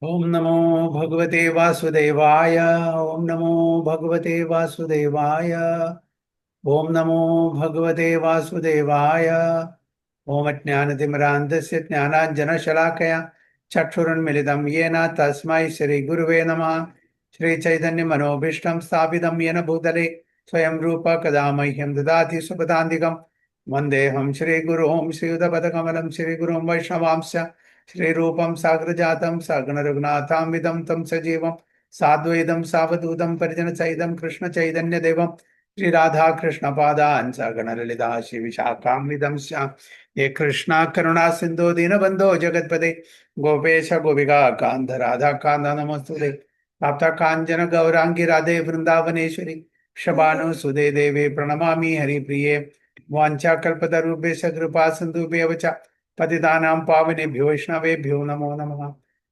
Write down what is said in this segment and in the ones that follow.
ओम नमो भगवते वासुदेवाय। ओम नमो भगवते वासुदेवाय। ओम नमो भगवते वासुदेवाय। ओम अज्ञानतिमिरान्धस्य ज्ञानाञ्जनशलाकया चक्षुरुन्मिलितं येन तस्मै श्रीगुरुवे नमः। श्रीचैतन्यमनोभीष्टं स्थापितं येन भूतले स्वयं रूप कदा मह्यं ददाति सुपदान्तिकं वन्देऽहं श्रीगुरुं श्रीयुतपदकमलं श्रीगुरुं वैष्णवांश्च श्रीरूपं साग्रजातं सगणरघुनाथान्वितं तं सजीवं साद्वैतं सावधूतं परिजनसहितं कृष्णचैतन्यदेवं श्री राधा कृष्ण पादान् सगणललिता श्री विशाखान्वितं श्याम। ये कृष्णा करुणा सिंधु दीनबंधो जगतपते गोपेश गोपिका कांध राधा कांध नमस्तुते प्राप्त कांचन गौरांगी राधे वृंदावनेश्वरी शबानु सुदे देवे प्रणमामि हरिप्रिये वाञ्छाकल्पतरुभ्यश्च कृपा सिन्धुभ्येव च पतितानां पावनेभ्यो वैष्णवेभ्यो नमो नमः।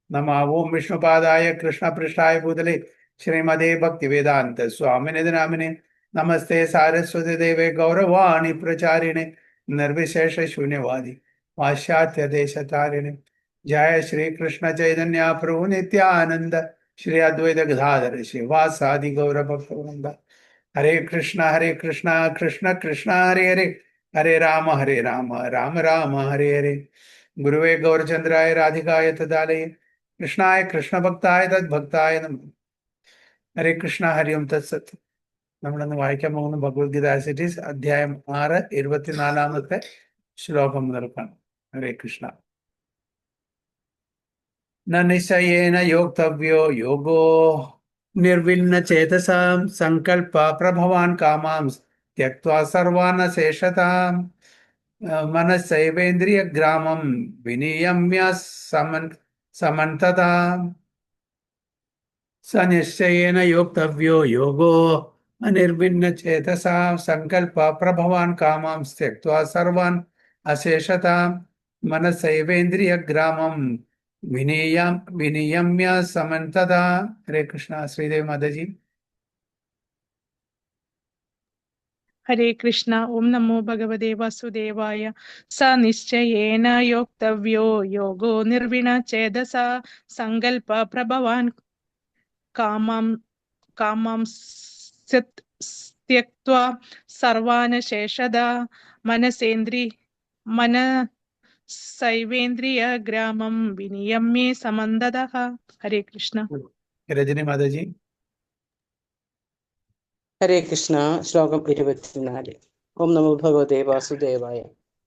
नमः ओं विष्णुपादाय कृष्णपृष्ठाय भूतले श्रीमदे भक्तिवेदान्त स्वामिने नामिने नमस्ते सारस्वती देवे गौरवाणी प्रचारिणे निर्विशेष शून्यवादी पाश्चात्य देशतारिणे। जय श्री कृष्ण चैतन्य प्रभु नित्यानंद श्री अद्वैत गदाधर शिवासादि गौर भक्तवृंद। हरे कृष्ण कृष्ण कृष्ण हरे हरे हरे राम राम राम हरे हरे। गुरुवे गौरचंद्राय राधिकाय तदालये कृष्णाय कृष्ण भक्ताय तद्भक्ताय नमः। हरे कृष्ण हरि ओम तत्सत्। നമ്മളിന്ന് വായിക്കാൻ പോകുന്ന ഭഗവത്ഗീത ആസ് ഇറ്റ് ഈസ് അധ്യായം 6 24-ാമത്തെ ശ്ലോകം മുതൽക്കാണ്. ഹരേ കൃഷ്ണ. ന നിശ്ചയേന യോക്തവ്യോ യോഗോ നിർവിണ്ణ ചേതസാം സങ്കൽപ്പ പ്രഭവാൻ കാമാം ത്യക്ത്വാ സർവാൻ അശേഷതാം മനസ്സൈവേന്ദ്രിയ ഗ്രാമം വിനിയമ്യ സമന്തതാം. स निश्चयेन योक्तव्यो योगो अनिर्भिन्न चेतसा संकल्प प्रभवान कामां त्यक्त्वा सर्वान् अशेषतां मनसैवेन्द्रिय ग्रामं विनियम्य समन्तता. हरे कृष्णा. श्रीदेव माता जी. हरे कृष्ण. ओम नमो भगवते वासुदेवाय. स निश्चयेन योक्तव्यो योगो निर्विण्णचेतसा संकल्प प्रभवान् कामांस्त्यक्त्वा सर्वान् शेषदा मनसैवेन्द्रिय ग्रामं विनियम्य समन्दतः. हरे कृष्ण. रजनी माता जी. ഹരേ കൃഷ്ണ. ശ്ലോകം 24. ഓം നമോ ഭഗവതേ വാസുദേവായ.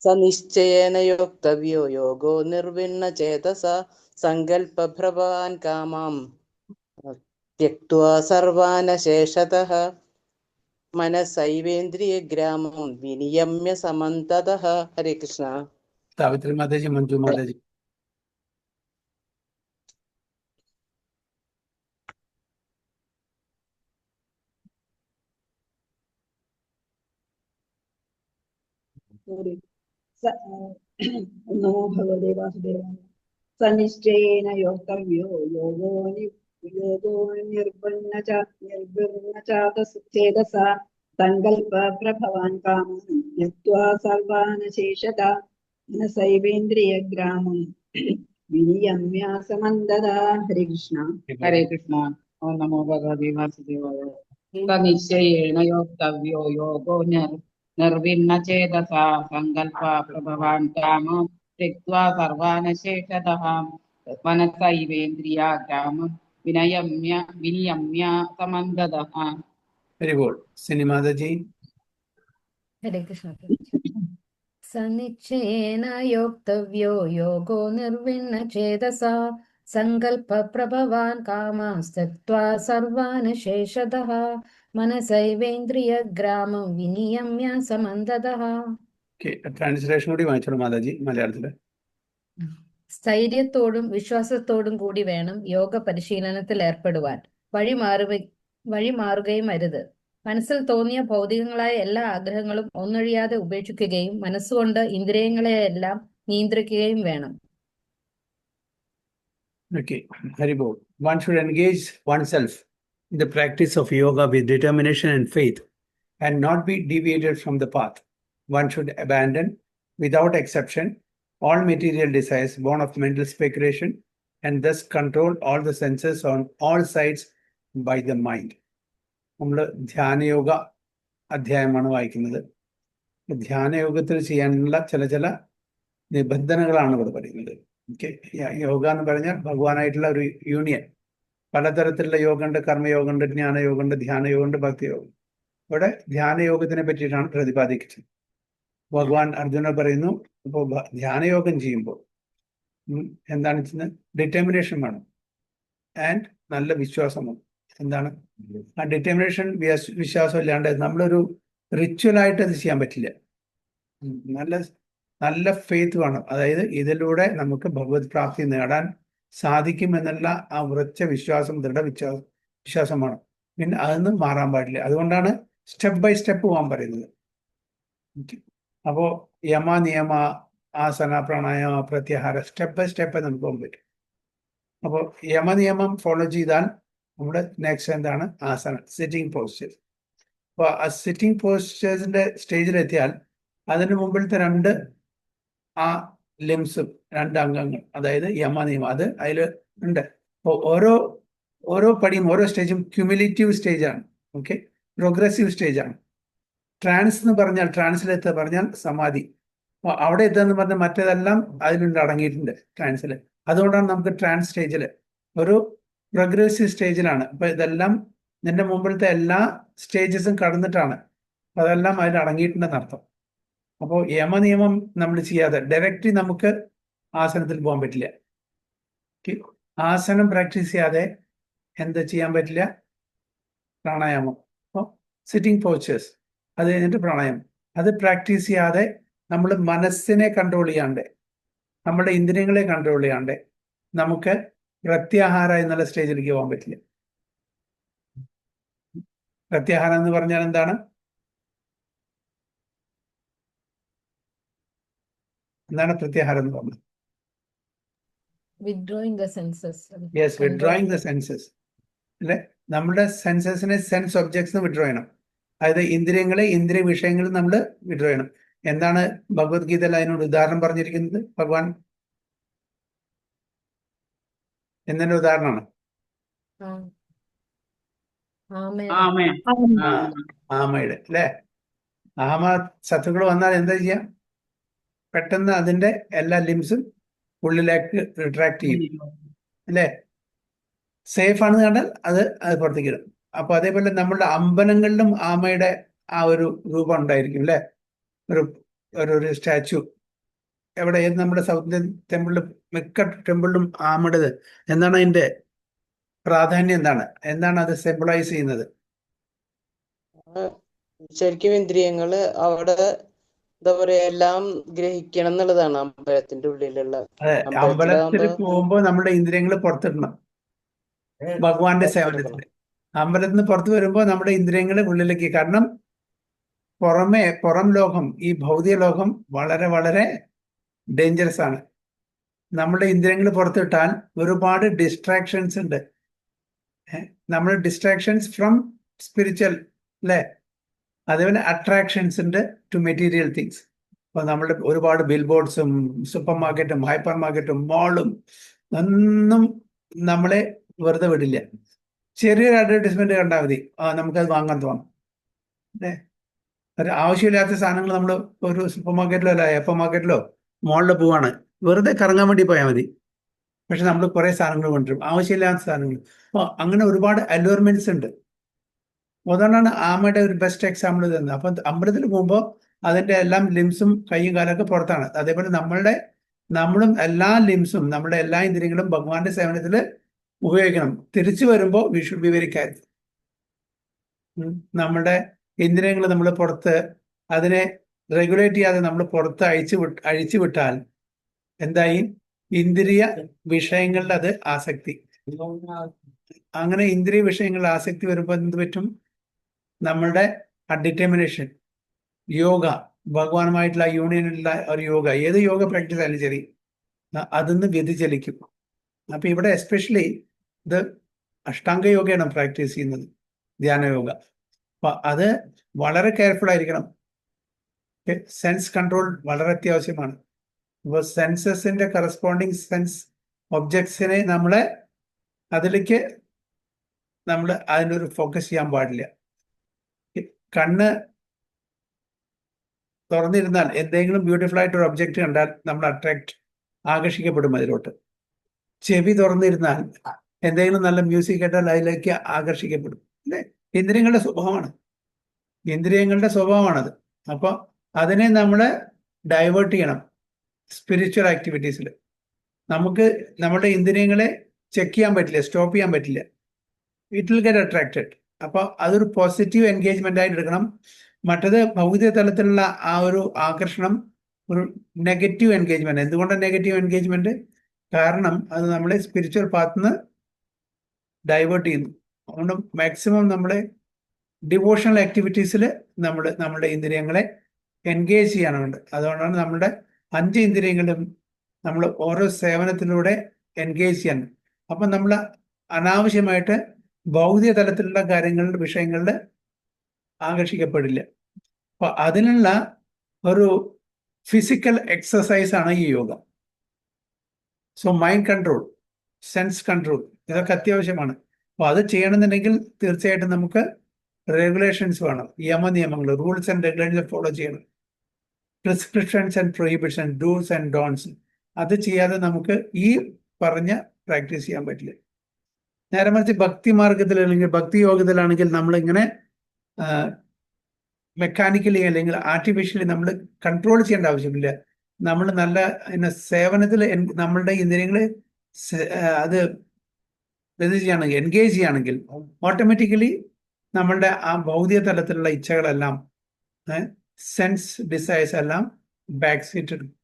സ നിശ്ചയേന യോക്തവ്യോ യോഗോ നിർവിണ്ണ ചേതസ സങ്കൽപ്പഭ്രവാൻ കാമാം ത്യക്ത്വാ സർവാനശേഷതഃ മനസൈവേന്ദ്രിയ ഗ്രാമം വിനിയമ്യ സമന്തതഃ. ഹരേ കൃഷ്ണ. സാവിത്രി മാതാ जी, मंजू माता जी. नमो भगवते वासुदेवाय. स निश्चयेन योक्तव्यो योगो निर्विण्णचेतसा संकल्प प्रभवान् कामान् त्यक्त्वा सर्वान् शेषता मनसैवेन्द्रिय ग्रामं विनियम्य समन्ददा. हरे कृष्ण. हरे कृष्ण. ओम नमो भगवते वासुदेवाय. स निश्चयेन योक्तव्यो योगो निर्विण्ण चेतसा संकल्प प्रभवान् कामं त्यक्त्वा सर्वान् शेषतः मनसैवेन्द्रिया ग्रामं विनियम्य समन्दतः. Very good. सिनी माता जी. हरे कृष्ण. सनिश्चयेन योक्तव्यो योगो निर्विण्ण चेतसा संकल्प प्रभवान् कामांस्त्यक्त्वा सर्वान् शेषतः मनसैवेन्द्रिय ग्रामं विनियम्य समन्दतः. ട്രാൻസ്ലേഷൻ കൂടി വായിച്ചോളൂ മാതാജി മലയാളത്തില്. സ്ഥൈര്യത്തോടും വിശ്വാസത്തോടും കൂടി വേണം യോഗ പരിശീലനത്തിൽ ഏർപ്പെടുവാൻ. വഴിമാറുകയും അരുത്. മനസ്സിൽ തോന്നിയ ഭൗതികങ്ങളായ എല്ലാ ആഗ്രഹങ്ങളും ഒന്നൊഴിയാതെ ഉപേക്ഷിക്കുകയും മനസ്സുകൊണ്ട് ഇന്ദ്രിയങ്ങളെയെല്ലാം നിയന്ത്രിക്കുകയും വേണം. Okay, Hari Bol. One should engage oneself in the practice of yoga with determination and faith and not be deviated from the path. One should abandon, without exception, all material desires born of mental speculation and thus control all the senses on all sides by the mind. നമ്മൾ ധ്യാനയോഗ അധ്യായമാണ് വായിക്കുന്നത്. ധ്യാനയോഗത്തിൽ ചെയ്യാനുള്ള ചില നിബന്ധനകളാണ് ഇവിടെ പറയുന്നത്. Okay, yoga എന്ന് പറഞ്ഞാൽ ഭഗവാനായിട്ടുള്ള ഒരു യൂണിയൻ. പലതരത്തിലുള്ള യോഗമുണ്ട്, കർമ്മയോഗമുണ്ട്, ജ്ഞാനയോഗമുണ്ട്, ധ്യാനയോഗമുണ്ട്, ഭക്തിയോഗം. ഇവിടെ ധ്യാനയോഗത്തിനെ പറ്റിയിട്ടാണ് പ്രതിപാദിക്കുന്നത്. ഭഗവാൻ അർജുന പറയുന്നു, ഇപ്പോൾ ധ്യാനയോഗം ചെയ്യുമ്പോൾ എന്താണ് ചെയ്യുന്നത്? ഡിറ്റർമിനേഷൻ വേണം ആൻഡ് നല്ല വിശ്വാസം വേണം. എന്താണ് ആ ഡിറ്റർമിനേഷൻ? വിശ്വാസം ഇല്ലാണ്ട് നമ്മളൊരു റിച്വലായിട്ട് അത് ചെയ്യാൻ പറ്റില്ല. നല്ല ഫെയ്ത്ത് വേണം. അതായത് ഇതിലൂടെ നമുക്ക് ഭഗവത് പ്രാപ്തി നേടാൻ സാധിക്കും എന്നുള്ള ആ ഉറച്ച വിശ്വാസം, വിശ്വാസം വേണം. പിന്നെ അതൊന്നും മാറാൻ പാടില്ല. അതുകൊണ്ടാണ് സ്റ്റെപ്പ് ബൈ സ്റ്റെപ്പ് പോകാൻ പറയുന്നത്. അപ്പോൾ യമ, നിയമ, ആസന, പ്രാണായാമ, പ്രത്യാഹാര, സ്റ്റെപ്പ് ബൈ സ്റ്റെപ്പ് നമുക്ക് പോകാൻ പറ്റും. അപ്പോൾ യമനിയമം ഫോളോ ചെയ്താൽ നമ്മുടെ നെക്സ്റ്റ് എന്താണ്? ആസന, സിറ്റിംഗ് പോസ്റ്റേഴ്സ്. അപ്പോൾ ആ സിറ്റിംഗ് പോസ്റ്റേഴ്സിന്റെ സ്റ്റേജിലെത്തിയാൽ അതിന് മുമ്പിലത്തെ ആ ലിംസും 2 അംഗങ്ങൾ, അതായത് യമനിയമം, അത് അതിൽ ഉണ്ട്. അപ്പോൾ ഓരോ പടിയും ഓരോ സ്റ്റേജും ക്യുമുലേറ്റീവ് സ്റ്റേജാണ്. ഓക്കെ, പ്രോഗ്രസീവ് സ്റ്റേജാണ്. ട്രാൻസിലെത്തുക പറഞ്ഞാൽ സമാധി. അപ്പോൾ അവിടെ എത്തുകയെന്ന് പറഞ്ഞാൽ മറ്റേതെല്ലാം അതിലുണ്ട്, അടങ്ങിയിട്ടുണ്ട് ട്രാൻസിൽ. അതുകൊണ്ടാണ് നമുക്ക് ട്രാൻസ് സ്റ്റേജിൽ ഒരു പ്രോഗ്രസീവ് സ്റ്റേജിലാണ്. അപ്പോൾ ഇതെല്ലാം നിന്റെ മുമ്പിലത്തെ എല്ലാ സ്റ്റേജസും കടന്നിട്ടാണ്. അതെല്ലാം അതിൽ അടങ്ങിയിട്ടുണ്ടെന്ന് അർത്ഥം. അപ്പോൾ യമനിയമം നമ്മൾ ചെയ്യാതെ ഡയറക്റ്റ്ലി നമുക്ക് ആസനത്തിൽ പോകാൻ പറ്റില്ല. ആസനം പ്രാക്ടീസ് ചെയ്യാതെ എന്താ ചെയ്യാൻ പറ്റില്ല? പ്രാണായാമം. അപ്പോൾ സിറ്റിംഗ് പോസ്റ്റേഴ്സ്, അത് കഴിഞ്ഞിട്ട് പ്രാണായാമം. അത് പ്രാക്ടീസ് ചെയ്യാതെ നമ്മൾ മനസ്സിനെ കൺട്രോൾ ചെയ്യാണ്ട്, നമ്മുടെ ഇന്ദ്രിയങ്ങളെ കൺട്രോൾ ചെയ്യാണ്ട് നമുക്ക് പ്രത്യാഹാര എന്നുള്ള സ്റ്റേജിലേക്ക് പോകാൻ പറ്റില്ല. പ്രത്യാഹാരം എന്ന് പറഞ്ഞാൽ എന്താണ്? പ്രത്യാഹാരം എന്ന് പറഞ്ഞത്? Withdrawing the senses. Yes, withdrawing the census. അല്ലെ, നമ്മുടെ സെൻസസിനെ സെൻസ് ഒബ്ജക്ട്സ് വിഡ്രോ ചെയ്യണം. അതായത് ഇന്ദ്രിയങ്ങളെ, ഇന്ദ്രിയ വിഷയങ്ങൾ നമ്മൾ വിഡ്രോ ചെയ്യണം. എന്താണ് ഭഗവത്ഗീതയിൽ അതിനോട് ഉദാഹരണം പറഞ്ഞിരിക്കുന്നത്? ഭഗവാൻ എന്നതിന്റെ ഉദാഹരണമാണ് ആമയുടെ. അല്ലെ, ആമ ശത്രുക്കൾ വന്നാൽ എന്താ ചെയ്യാ? പെട്ടെന്ന് അതിന്റെ എല്ലാ ലിംസും ഉള്ളിലേക്ക് റിട്രാക്ട് ചെയ്യും. അല്ലേ, സേഫ് ആണെന്ന് കണ്ടാൽ അത് പുറത്തേക്ക് ഇടും. അപ്പൊ അതേപോലെ നമ്മളുടെ അമ്പലങ്ങളിലും ആമയുടെ ആ ഒരു രൂപം ഉണ്ടായിരിക്കും. അല്ലെ, ഒരു സ്റ്റാച്ചു എവിടെ? നമ്മുടെ സൗത്ത് ഇന്ത്യൻ ടെമ്പിളിലും മിക്ക ടെമ്പിളിലും ആമയുടേത്. എന്താണ് അതിന്റെ പ്രാധാന്യം? എന്താണ് അത് സിംബിളൈസ് ചെയ്യുന്നത്? ശരിക്കും ഇന്ദ്രിയങ്ങള് അവിടെ എന്താ പറയാ, എല്ലാം ഗ്രഹിക്കണം എന്നുള്ളതാണ് അമ്പലത്തിന്റെ ഉള്ളിലുള്ള. അതെ, അമ്പലത്തിൽ പോകുമ്പോ നമ്മുടെ ഇന്ദ്രിയങ്ങൾ പുറത്തിടണം ഭഗവാന്റെ സേവനത്തിന്. അമ്പലത്തിൽ നിന്ന് പുറത്തു വരുമ്പോ നമ്മുടെ ഇന്ദ്രിയങ്ങളെ ഉള്ളിലേക്ക്. കാരണം പുറം ലോകം, ഈ ഭൗതിക ലോകം വളരെ വളരെ ഡേഞ്ചറസ് ആണ്. നമ്മുടെ ഇന്ദ്രിയങ്ങൾ പുറത്തിട്ടാൽ ഒരുപാട് ഡിസ്ട്രാക്ഷൻസ് ഉണ്ട്. നമ്മൾ ഡിസ്ട്രാക്ഷൻസ് ഫ്രം സ്പിരിച്വൽ, അല്ലെ, അതേപോലെ അട്രാക്ഷൻസ് ഉണ്ട് ടു മെറ്റീരിയൽ തിങ്സ്. അപ്പോൾ നമ്മുടെ ഒരുപാട് ബിൽ ബോർഡ്സും സൂപ്പർ മാർക്കറ്റും ഹൈപ്പർ മാർക്കറ്റും മോളും ഒന്നും നമ്മളെ വെറുതെ വിടില്ല. ചെറിയൊരു അഡ്വർടൈസ്മെന്റ് കണ്ടാൽ മതി, നമുക്കത് വാങ്ങാൻ തോന്നും. അല്ലേ, ഒരു ആവശ്യമില്ലാത്ത സാധനങ്ങൾ നമ്മൾ ഒരു സൂപ്പർ മാർക്കറ്റിലോ അല്ല ഹൈപ്പർ മാർക്കറ്റിലോ മോളിൽ പോവാണ്, വെറുതെ കറങ്ങാൻ വേണ്ടി പോയാൽ മതി. പക്ഷെ നമ്മൾ കുറേ സാധനങ്ങൾ കൊണ്ടുവരും, ആവശ്യമില്ലാത്ത സാധനങ്ങൾ. അപ്പോൾ അങ്ങനെ ഒരുപാട് അലോർമെന്റ്സ് ഉണ്ട്. അതുകൊണ്ടാണ് ആമയുടെ ഒരു ബെസ്റ്റ് എക്സാമ്പിൾ തന്നത്. അപ്പം അമ്പലത്തിൽ പോകുമ്പോൾ അതിന്റെ എല്ലാം ലിംസും കൈയും കാലൊക്കെ പുറത്താണ്. അതേപോലെ നമ്മളും എല്ലാ ലിംസും, നമ്മുടെ എല്ലാ ഇന്ദ്രിയങ്ങളും ഭഗവാന്റെ സേവനത്തിൽ ഉപയോഗിക്കണം. തിരിച്ചു വരുമ്പോൾ we should be very careful. നമ്മുടെ ഇന്ദ്രിയങ്ങൾ നമ്മൾ പുറത്ത് അതിനെ റെഗുലേറ്റ് ചെയ്യാതെ നമ്മൾ പുറത്ത് അഴിച്ചു വിട്ടാൽ എന്തായി? ഇന്ദ്രിയ വിഷയങ്ങളുടെ അത് ആസക്തി. അങ്ങനെ ഇന്ദ്രിയ വിഷയങ്ങളിൽ ആസക്തി വരുമ്പോൾ എന്ത് പറ്റും? നമ്മളുടെ ഡിറ്റർമിനേഷൻ, യോഗ, ഭഗവാനുമായിട്ടുള്ള യൂണിയനുള്ള ഒരു യോഗ, ഏത് യോഗ പ്രാക്ടീസ് ആയാലും ശരി, അതിന്ന് വ്യതിചലിക്കും. അപ്പൊ ഇവിടെ എസ്പെഷ്യലി ഇത് അഷ്ടാംഗ യോഗയാണ് പ്രാക്ടീസ് ചെയ്യുന്നത്, ധ്യാനയോഗ. അപ്പൊ അത് വളരെ കെയർഫുൾ ആയിരിക്കണം. സെൻസ് കൺട്രോൾ വളരെ അത്യാവശ്യമാണ്. അപ്പോൾ സെൻസസിന്റെ കറസ്പോണ്ടിങ് സെൻസ് ഒബ്ജക്ട്സിനെ നമ്മളെ അതിലേക്ക് നമ്മൾ അതിനൊരു ഫോക്കസ് ചെയ്യാൻ പാടില്ല. കണ്ണ് തുറന്നിരുന്നാൽ എന്തെങ്കിലും ബ്യൂട്ടിഫുൾ ആയിട്ടൊരു ഒബ്ജക്റ്റ് കണ്ടാൽ നമ്മൾ ആകർഷിക്കപ്പെടും അതിലോട്ട്. ചെവി തുറന്നിരുന്നാൽ എന്തെങ്കിലും നല്ല മ്യൂസിക് കേട്ടാൽ അതിലേക്ക് ആകർഷിക്കപ്പെടും. അല്ലേ? ഇന്ദ്രിയങ്ങളുടെ സ്വഭാവമാണത്. അപ്പോൾ അതിനെ നമ്മൾ ഡൈവേർട്ട് ചെയ്യണം സ്പിരിച്വൽ ആക്ടിവിറ്റീസിൽ. നമുക്ക് നമ്മുടെ ഇന്ദ്രിയങ്ങളെ ചെക്ക് ചെയ്യാൻ പറ്റില്ല, സ്റ്റോപ്പ് ചെയ്യാൻ പറ്റില്ല. It will get attracted. അപ്പോൾ അതൊരു പോസിറ്റീവ് എൻഗേജ്മെന്റ് ആയിട്ട് എടുക്കണം. മറ്റത് ഭൗതിക തലത്തിലുള്ള ആ ഒരു ആകർഷണം ഒരു നെഗറ്റീവ് എൻഗേജ്മെന്റ്. എന്തുകൊണ്ടാണ് നെഗറ്റീവ് എൻഗേജ്മെന്റ്? കാരണം അത് നമ്മളെ സ്പിരിച്വൽ പാത്തിന്ന് ഡൈവേർട്ട് ചെയ്യുന്നു. അതുകൊണ്ട് മാക്സിമം നമ്മളെ ഡിവോഷണൽ ആക്ടിവിറ്റീസിൽ നമ്മുടെ ഇന്ദ്രിയങ്ങളെ എൻഗേജ് ചെയ്യാനുണ്ട്. അതുകൊണ്ടാണ് നമ്മുടെ 5 ഇന്ദ്രിയങ്ങളും നമ്മൾ ഓരോ സേവനത്തിലൂടെ എൻഗേജ് ചെയ്യാൻ. അപ്പം നമ്മൾ അനാവശ്യമായിട്ട് ഭൗതിക തലത്തിലുള്ള കാര്യങ്ങളുടെ വിഷയങ്ങളിൽ ആകർഷിക്കപ്പെടില്ല. അപ്പൊ അതിനുള്ള ഒരു ഫിസിക്കൽ എക്സസൈസ് ആണ് ഈ yoga. So mind control, sense control, ഇതൊക്കെ അത്യാവശ്യമാണ്. അപ്പോൾ അത് ചെയ്യണമെന്നുണ്ടെങ്കിൽ തീർച്ചയായിട്ടും നമുക്ക് റെഗുലേഷൻസ് വേണം, നിയമങ്ങൾ, റൂൾസ് ആൻഡ് റെഗുലേഷൻസ് ഫോളോ ചെയ്യണം. Prescriptions and prohibition, dos and don'ts, അത് ചെയ്യാതെ നമുക്ക് ഈ പറഞ്ഞ പ്രാക്ടീസ് ചെയ്യാൻ പറ്റില്ല. നേരെ മറിച്ച് ഭക്തി മാർഗത്തിൽ അല്ലെങ്കിൽ ഭക്തി യോഗത്തിലാണെങ്കിൽ നമ്മളിങ്ങനെ മെക്കാനിക്കലി അല്ലെങ്കിൽ ആർട്ടിഫിഷ്യലി നമ്മൾ കൺട്രോൾ ചെയ്യേണ്ട ആവശ്യമില്ല. നമ്മൾ നല്ല സേവനത്തിൽ നമ്മളുടെ ഇന്ദ്രിയങ്ങളെ അത് എൻഗേജ് ചെയ്യുകയാണെങ്കിൽ ഓട്ടോമാറ്റിക്കലി നമ്മളുടെ ആ ഭൗതിക തലത്തിലുള്ള ഇച്ഛകളെല്ലാം, സെൻസ് ഡിസൈർസ് എല്ലാം ബാക്ക് സീറ്റ് എടുക്കും.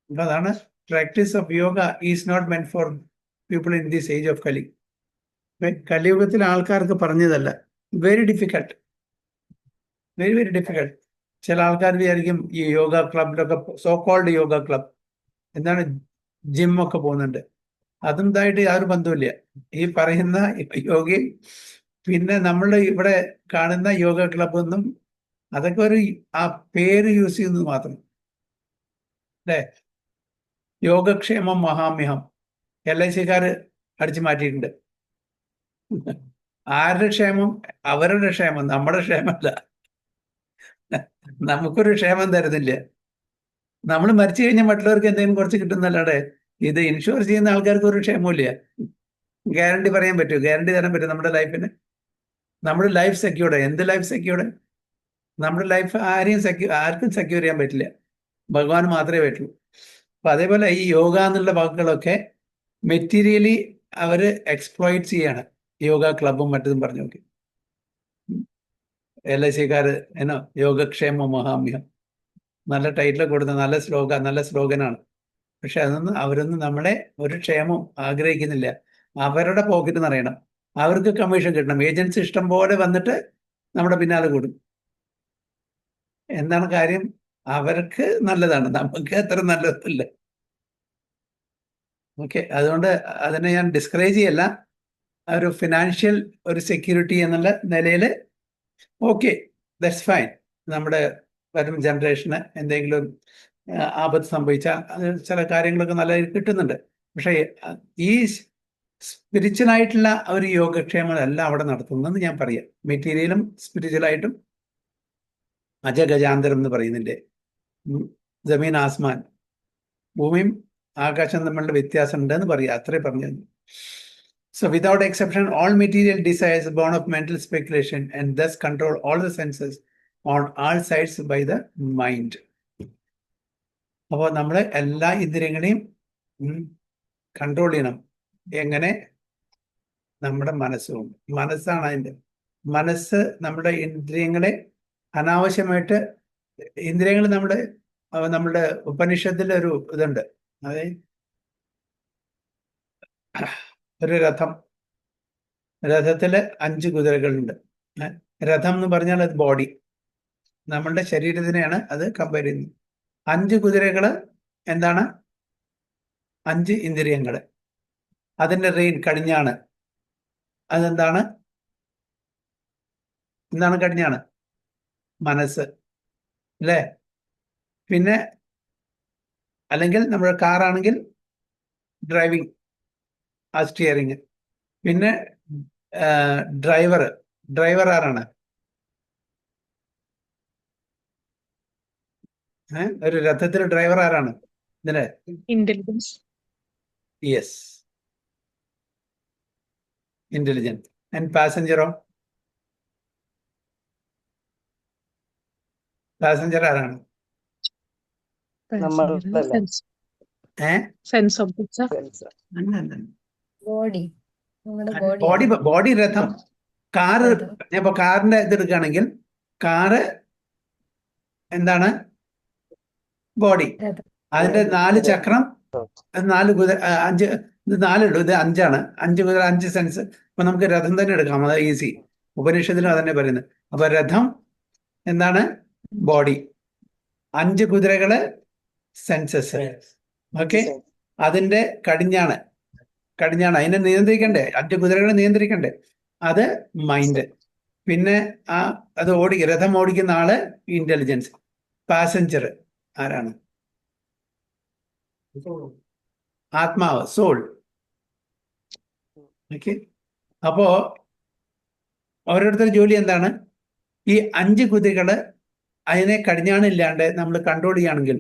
അപ്പൊ അതാണ് practice of yoga is not meant for people in this age of Kali. കലിയുഗത്തിലെ ആൾക്കാർക്ക് പറഞ്ഞതല്ല. Very difficult, very very difficult. ചില ആൾക്കാർ വിചാരിക്കും ഈ യോഗ ക്ലബിലൊക്കെ, സോ കോൾഡ് യോഗ ക്ലബ്, എന്താണ് ജിമ്മൊക്കെ പോകുന്നുണ്ട്. അതും ഇതായിട്ട് യാതൊരു ബന്ധമില്ല. ഈ പറയുന്ന യോഗയും പിന്നെ നമ്മൾ ഇവിടെ കാണുന്ന യോഗ ക്ലബൊന്നും, അതൊക്കെ ഒരു ആ പേര് യൂസ് ചെയ്യുന്നത് മാത്രം. അല്ലേ? യോഗക്ഷേമം മഹാമ്യഹം LIC-കാർ അടിച്ചു മാറ്റിയിട്ടുണ്ട്. ആരുടെ ക്ഷേമം? അവരുടെ ക്ഷേമം, നമ്മുടെ ക്ഷേമമല്ല. നമുക്കൊരു ക്ഷേമം തരുന്നില്ല. നമ്മൾ മരിച്ചു കഴിഞ്ഞാൽ മറ്റുള്ളവർക്ക് എന്തെങ്കിലും കുറച്ച് കിട്ടുന്നല്ലാതെ ഇത് ഇൻഷുർ ചെയ്യുന്ന ആൾക്കാർക്ക് ഒരു ക്ഷേമമില്ല. ഗ്യാരണ്ടി പറയാൻ പറ്റുമോ? ഗ്യാരണ്ടി തരാൻ പറ്റും നമ്മുടെ ലൈഫിന്? നമ്മുടെ ലൈഫ് സെക്യൂർഡ്. എന്ത് ലൈഫ് സെക്യൂർഡ്? നമ്മുടെ ലൈഫ് ആർക്കും സെക്യൂർ ചെയ്യാൻ പറ്റില്ല, ഭഗവാൻ മാത്രമേ പറ്റുള്ളൂ. അപ്പൊ അതേപോലെ ഈ യോഗ എന്നുള്ള വാക്കുകളൊക്കെ മെറ്റീരിയലി അവർ എക്സ്പ്ലോയിറ്റ് ചെയ്യാണ്. യോഗ ക്ലബും മറ്റതും പറഞ്ഞു നോക്കി. LIC-കാർ യോഗക്ഷേമ മഹാമ്യം, നല്ല ടൈറ്റിൽ കൊടുത്ത നല്ല സ്ലോഗനാണ്. പക്ഷെ അവരൊന്നും നമ്മളെ ഒരു ക്ഷേമം ആഗ്രഹിക്കുന്നില്ല. അവരുടെ പോക്കറ്റ് നിറയണം, അവർക്ക് കമ്മീഷൻ കിട്ടണം. ഏജൻസി ഇഷ്ടം പോലെ വന്നിട്ട് നമ്മുടെ പിന്നാലെ കൂടും. എന്താണ് കാര്യം? അവർക്ക് നല്ലതാണ്, നമുക്ക് അത്ര നല്ലതല്ല. ഓക്കെ, അതുകൊണ്ട് അതിനെ ഞാൻ ഡിസ്കറേജ് ചെയ്യല്ല. ഒരു ഫിനാൻഷ്യൽ ഒരു സെക്യൂരിറ്റി എന്നുള്ള നിലയിൽ ഓക്കെ, ദാറ്റ്സ് ഫൈൻ. നമ്മുടെ വരും ജനറേഷന് എന്തെങ്കിലും ആപത്ത് സംഭവിച്ചാൽ അത് ചില കാര്യങ്ങളൊക്കെ നല്ല കിട്ടുന്നുണ്ട്. പക്ഷേ ഈ സ്പിരിച്വലായിട്ടുള്ള ഒരു യോഗക്ഷേമമല്ല അവിടെ നടത്തുന്നതെന്ന് ഞാൻ പറയാം. മെറ്റീരിയലും സ്പിരിച്വലായിട്ടും അജഗജാന്തരം എന്ന് പറയുന്നില്ലേ, ജമീൻ ആസ്മാൻ, ഭൂമിയും ആകാശം തമ്മിലുള്ള വ്യത്യാസം ഉണ്ടെന്ന് പറയാം. അത്രേ പറഞ്ഞു. So without exception, all material desires born of mental speculation and thus control all the senses on all sides by the mind. അപ്പോൾ നമ്മൾ എല്ലാ ഇന്ദ്രിയങ്ങളെയും കൺട്രോൾ ചെയ്യണം. എങ്ങനെ? നമ്മുടെ മനസ്സാണ് അതിൻ്റെ. നമ്മുടെ ഇന്ദ്രിയങ്ങളെ അനാവശ്യമായിട്ട്, ഇന്ദ്രിയങ്ങൾ നമ്മുടെ ഉപനിഷത്തിൻ്റെ ഒരു ഇതുണ്ട്. അതായത് ഒരു രഥത്തിൽ 5 കുതിരകളുണ്ട്. രഥം എന്ന് പറഞ്ഞാൽ അത് ബോഡി, നമ്മളുടെ ശരീരത്തിനെയാണ് അത് കമ്പയർ ചെയ്യുന്നത്. 5 കുതിരകൾ എന്താണ്? 5 ഇന്ദ്രിയങ്ങൾ. അതിൻ്റെ റെയിൻ കടിഞ്ഞാണ്. അതെന്താണ്? കടിഞ്ഞാണ്? മനസ്സ്, അല്ലേ? പിന്നെ അല്ലെങ്കിൽ നമ്മുടെ കാറാണെങ്കിൽ ഡ്രൈവിംഗ്, ആ സ്റ്റിയറിങ്. പിന്നെ ഡ്രൈവർ. ഡ്രൈവർ ആരാണ്? ഒരു രഥത്തിൽ ഡ്രൈവർ ആരാണ് ഇതിന്? ഇന്റലിജൻസ്. Yes, intelligent. ആൻഡ് പാസഞ്ചറോ? പാസഞ്ചർ ആരാണ്? നമ്മളല്ലേ? Sense of picture. ബോഡി, നമ്മുടെ ബോഡി. ബോഡി ബോഡി രഥം. കാറ്. രഥം. ഇപ്പൊ കാറിന്റെ ഇത് എടുക്കുകയാണെങ്കിൽ കാറ് എന്താണ്? ബോഡി. രഥം. അതിന്റെ 4 ചക്രം, 4 കുതിര, 5, ഇത് 4 ഉള്ളൂ, ഇത് 5 ആണ്. 5 കുതിര, 5 സെൻസ്. അപ്പൊ നമുക്ക് രഥം തന്നെ എടുക്കാം, അത് ഈസി. ഉപനിഷത്തിലും അതന്നെ പറയുന്നത്. അപ്പൊ രഥം എന്താണ്? ബോഡി. 5 കുതിരകള് സെൻസസ്. ഓക്കെ, അതിന്റെ കടിഞ്ഞാണ്. അതിനെ നിയന്ത്രിക്കണ്ടേ? 5 കുതിരകളെ നിയന്ത്രിക്കണ്ടേ? അത് മൈൻഡ്. പിന്നെ അത് രഥം ഓടിക്കുന്ന ആള് ഇന്റലിജൻസ്. പാസഞ്ചർ ആരാണ്? ആത്മാവ്, സോൾ. ഓക്കെ, അപ്പോ ഓരോരുത്തരുടെ ജോലി എന്താണ്? ഈ 5 കുതിരകള് അതിനെ കടിഞ്ഞാണില്ലാണ്ട് നമ്മൾ കൺട്രോൾ ചെയ്യുകയാണെങ്കിൽ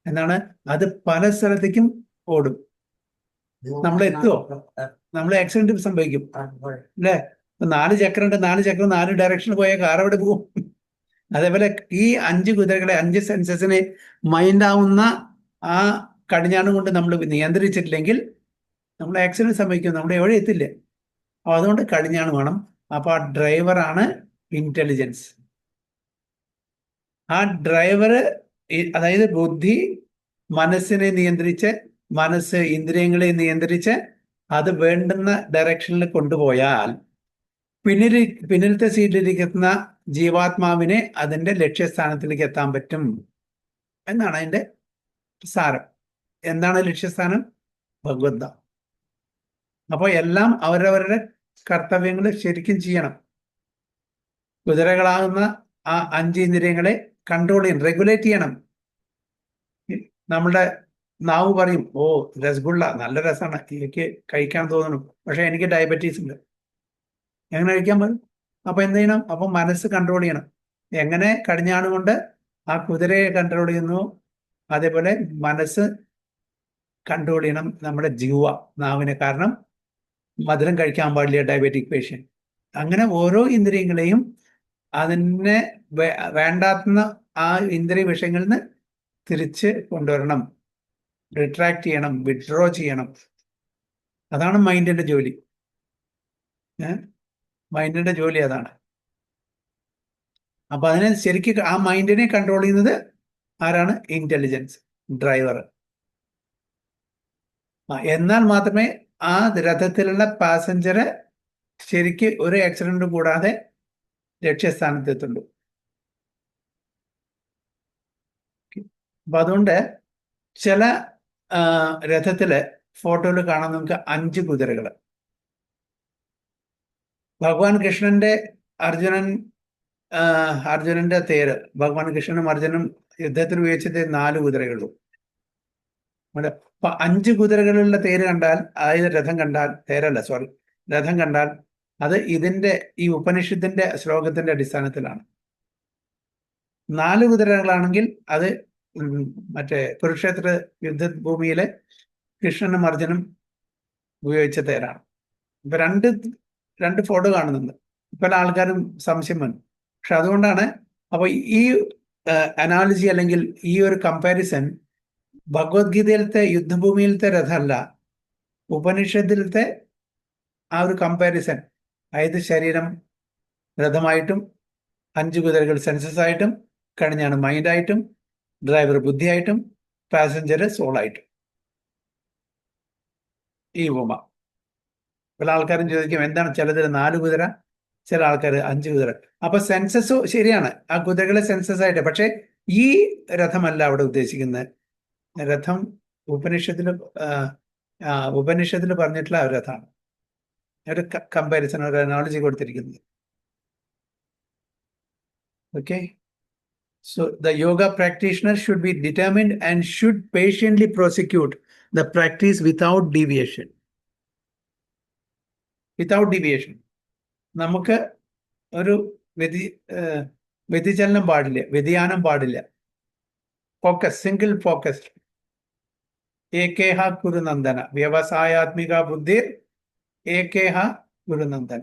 എന്താണ്? അത് പല സ്ഥലത്തേക്കും ഓടും. നമ്മൾ എത്തുമോ? നമ്മൾ ആക്സിഡന്റ് സംഭവിക്കും അല്ലേ? 4 ചക്രം 4 ഡയറക്ഷനിൽ പോയ കാർ എവിടെ പോകും? അതേപോലെ ഈ 5 കുതിരകളെ, 5 സെൻസസിനെ മൈൻഡ് ആവുന്ന ആ കടിഞ്ഞാണം കൊണ്ട് നമ്മൾ നിയന്ത്രിച്ചിട്ടില്ലെങ്കിൽ നമ്മൾ ആക്സിഡന്റ് സംഭവിക്കും, നമ്മുടെ എവിടെ എത്തില്ലേ. അപ്പൊ അതുകൊണ്ട് കടിഞ്ഞാണ് വേണം. അപ്പൊ ആ ഡ്രൈവറാണ് ഇന്റലിജൻസ്. ആ ഡ്രൈവർ, അതായത് ബുദ്ധി മനസ്സിനെ നിയന്ത്രിച്ച്, മനസ്സ് ഇന്ദ്രിയങ്ങളെ നിയന്ത്രിച്ച് അത് വേണ്ടുന്ന ഡയറക്ഷനിൽ കൊണ്ടുപോയാൽ പിന്നിലത്തെ സീറ്റിലിരിക്കുന്ന ജീവാത്മാവിനെ അതിന്റെ ലക്ഷ്യസ്ഥാനത്തിലേക്ക് എത്താൻ പറ്റും എന്നാണ് അതിന്റെ സാരം. എന്താണ് ലക്ഷ്യസ്ഥാനം? ഭഗവദ്ഗീത. അപ്പോൾ എല്ലാം അവരവരുടെ കർത്തവ്യങ്ങൾ ശരിക്കും ചെയ്യണം. കുതിരകളാകുന്ന ആ 5 ഇന്ദ്രിയങ്ങളെ കൺട്രോൾ ചെയ്യണം, റെഗുലേറ്റ് ചെയ്യണം. നമ്മുടെ നാവ് പറയും, ഓ രസഗുള്ള നല്ല രസമാണ്, എനിക്ക് കഴിക്കാൻ തോന്നുന്നു, പക്ഷെ എനിക്ക് ഡയബറ്റീസ് ഉണ്ട്, എങ്ങനെ കഴിക്കാൻ പറ്റും? അപ്പൊ എന്ത് ചെയ്യണം? അപ്പൊ മനസ്സ് കൺട്രോൾ ചെയ്യണം. എങ്ങനെ? കടിഞ്ഞാണുകൊണ്ട് ആ കുതിരയെ കൺട്രോൾ ചെയ്യുന്നു, അതേപോലെ മനസ്സ് കൺട്രോൾ ചെയ്യണം നമ്മുടെ ജീവ, നാവിനെ. കാരണം മധുരം കഴിക്കാൻ പാടില്ല ഡയബറ്റിക് പേഷ്യൻ്റ്. അങ്ങനെ ഓരോ ഇന്ദ്രിയങ്ങളെയും അതിനെ വേണ്ടാത്തുന്ന ആ ഇന്ദ്രിയ വിഷയങ്ങളിൽ നിന്ന് തിരിച്ച് കൊണ്ടുവരണം, റിട്രാക്ട് ചെയ്യണം, വിഡ്രോ ചെയ്യണം. അതാണ് മൈൻഡിന്റെ ജോലി. മൈൻഡിന്റെ ജോലി അതാണ്. അപ്പൊ അതിനെ ശരിക്കും ആ മൈൻഡിനെ കൺട്രോൾ ചെയ്യുന്നത് ആരാണ്? Intelligence, driver. എന്നാൽ മാത്രമേ ആ രഥത്തിലുള്ള പാസഞ്ചറ് ശരിക്ക് ഒരു ആക്സിഡന്റും കൂടാതെ ലക്ഷ്യസ്ഥാനത്തെത്തുള്ളൂ. അപ്പൊ അതുകൊണ്ട് ചില രഥത്തില് ഫോട്ടോയിൽ കാണാൻ നമുക്ക് 5 കുതിരകൾ. ഭഗവാൻ കൃഷ്ണന്റെ അർജുനന്റെ തേര്, ഭഗവാൻ കൃഷ്ണനും അർജുനും യുദ്ധത്തിന് ഉപയോഗിച്ചത് 4 കുതിരകളുള്ളൂ. 5 കുതിരകളുള്ള തേര് കണ്ടാൽ, അതായത് രഥം കണ്ടാൽ, രഥം കണ്ടാൽ അത് ഈ ഉപനിഷത്തിന്റെ ശ്ലോകത്തിന്റെ അടിസ്ഥാനത്തിലാണ്. 4 കുതിരകളാണെങ്കിൽ അത് മറ്റേ കുരുക്ഷേത്ര യുദ്ധഭൂമിയിലെ കൃഷ്ണനും അർജുനും ഉപയോഗിച്ച തേരാണ്. ഇപ്പൊ രണ്ട് ഫോട്ടോ കാണുന്നുണ്ട്. പല ആൾക്കാരും സംശയം വന്നു. പക്ഷെ അതുകൊണ്ടാണ്, അപ്പൊ ഈ അനാലജി അല്ലെങ്കിൽ ഈ ഒരു കമ്പാരിസൺ ഭഗവത്ഗീതയിലത്തെ യുദ്ധഭൂമിയിലത്തെ രഥമല്ല, ഉപനിഷത്തിലത്തെ ആ ഒരു കമ്പാരിസൺ. അതായത് ശരീരം രഥമായിട്ടും 5 കുതിരകൾ സെൻസസ് ആയിട്ടും, കടിഞ്ഞാണ് മൈൻഡായിട്ടും, ഡ്രൈവർ ബുദ്ധിയായിട്ടും, പാസഞ്ചർ സോളായിട്ടും. ഈ ഉപമ പല ആൾക്കാരും ചോദിക്കും, എന്താണ് ചിലതിൽ 4 കുതിര, ചില ആൾക്കാർ 5 കുതിര. അപ്പൊ സെൻസസ് ശരിയാണ്, ആ കുതിരകളെ സെൻസസ് ആയിട്ട്. പക്ഷെ ഈ രഥമല്ല അവിടെ ഉദ്ദേശിക്കുന്നത്. രഥം ഉപനിഷത്തിൽ പറഞ്ഞിട്ടുള്ള ഒരു രഥമാണ്. ഒരു കമ്പാരിസൺ, ഒരു അനോളജി കൊടുത്തിരിക്കുന്നത്. Okay, so the yoga practitioner should be determined and should patiently prosecute the practice without deviation. Without deviation. നമുക്ക് ഒരു വ്യതിചലനം പാടില്ല, വ്യതിയാനം പാടില്ല. Focus, single focused. ഏകേഹ കുരുനന്ദന, വ്യവസായാത്മിക ബുദ്ധി ഏകേഹ കുരുനന്ദന.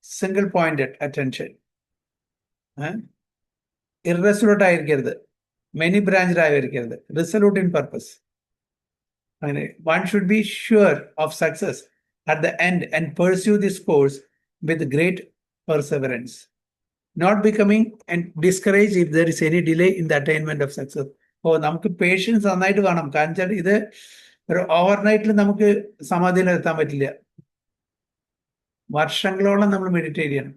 Single pointed attention. ഇറസൊല്യൂട്ട് ആയിരിക്കരുത്, മെനി ബ്രാഞ്ചഡ് ആയിരിക്കരുത്, റിസൊല്യൂട്ട് ഇൻ പർപ്പസ്. അങ്ങനെ one should be sure of success at the end and pursue this course with great perseverance, not becoming and discouraged if there is any delay in the attainment of success. നമുക്ക് patients നന്നായിട്ട് വേണം. കാരണം വെച്ചാൽ ഇത് ഒരു ഓവർനൈറ്റിൽ നമുക്ക് സമാധിയിൽ എത്താൻ പറ്റില്ല. വർഷങ്ങളോളം നമ്മൾ മെഡിറ്റേറ്റ് ചെയ്യണം.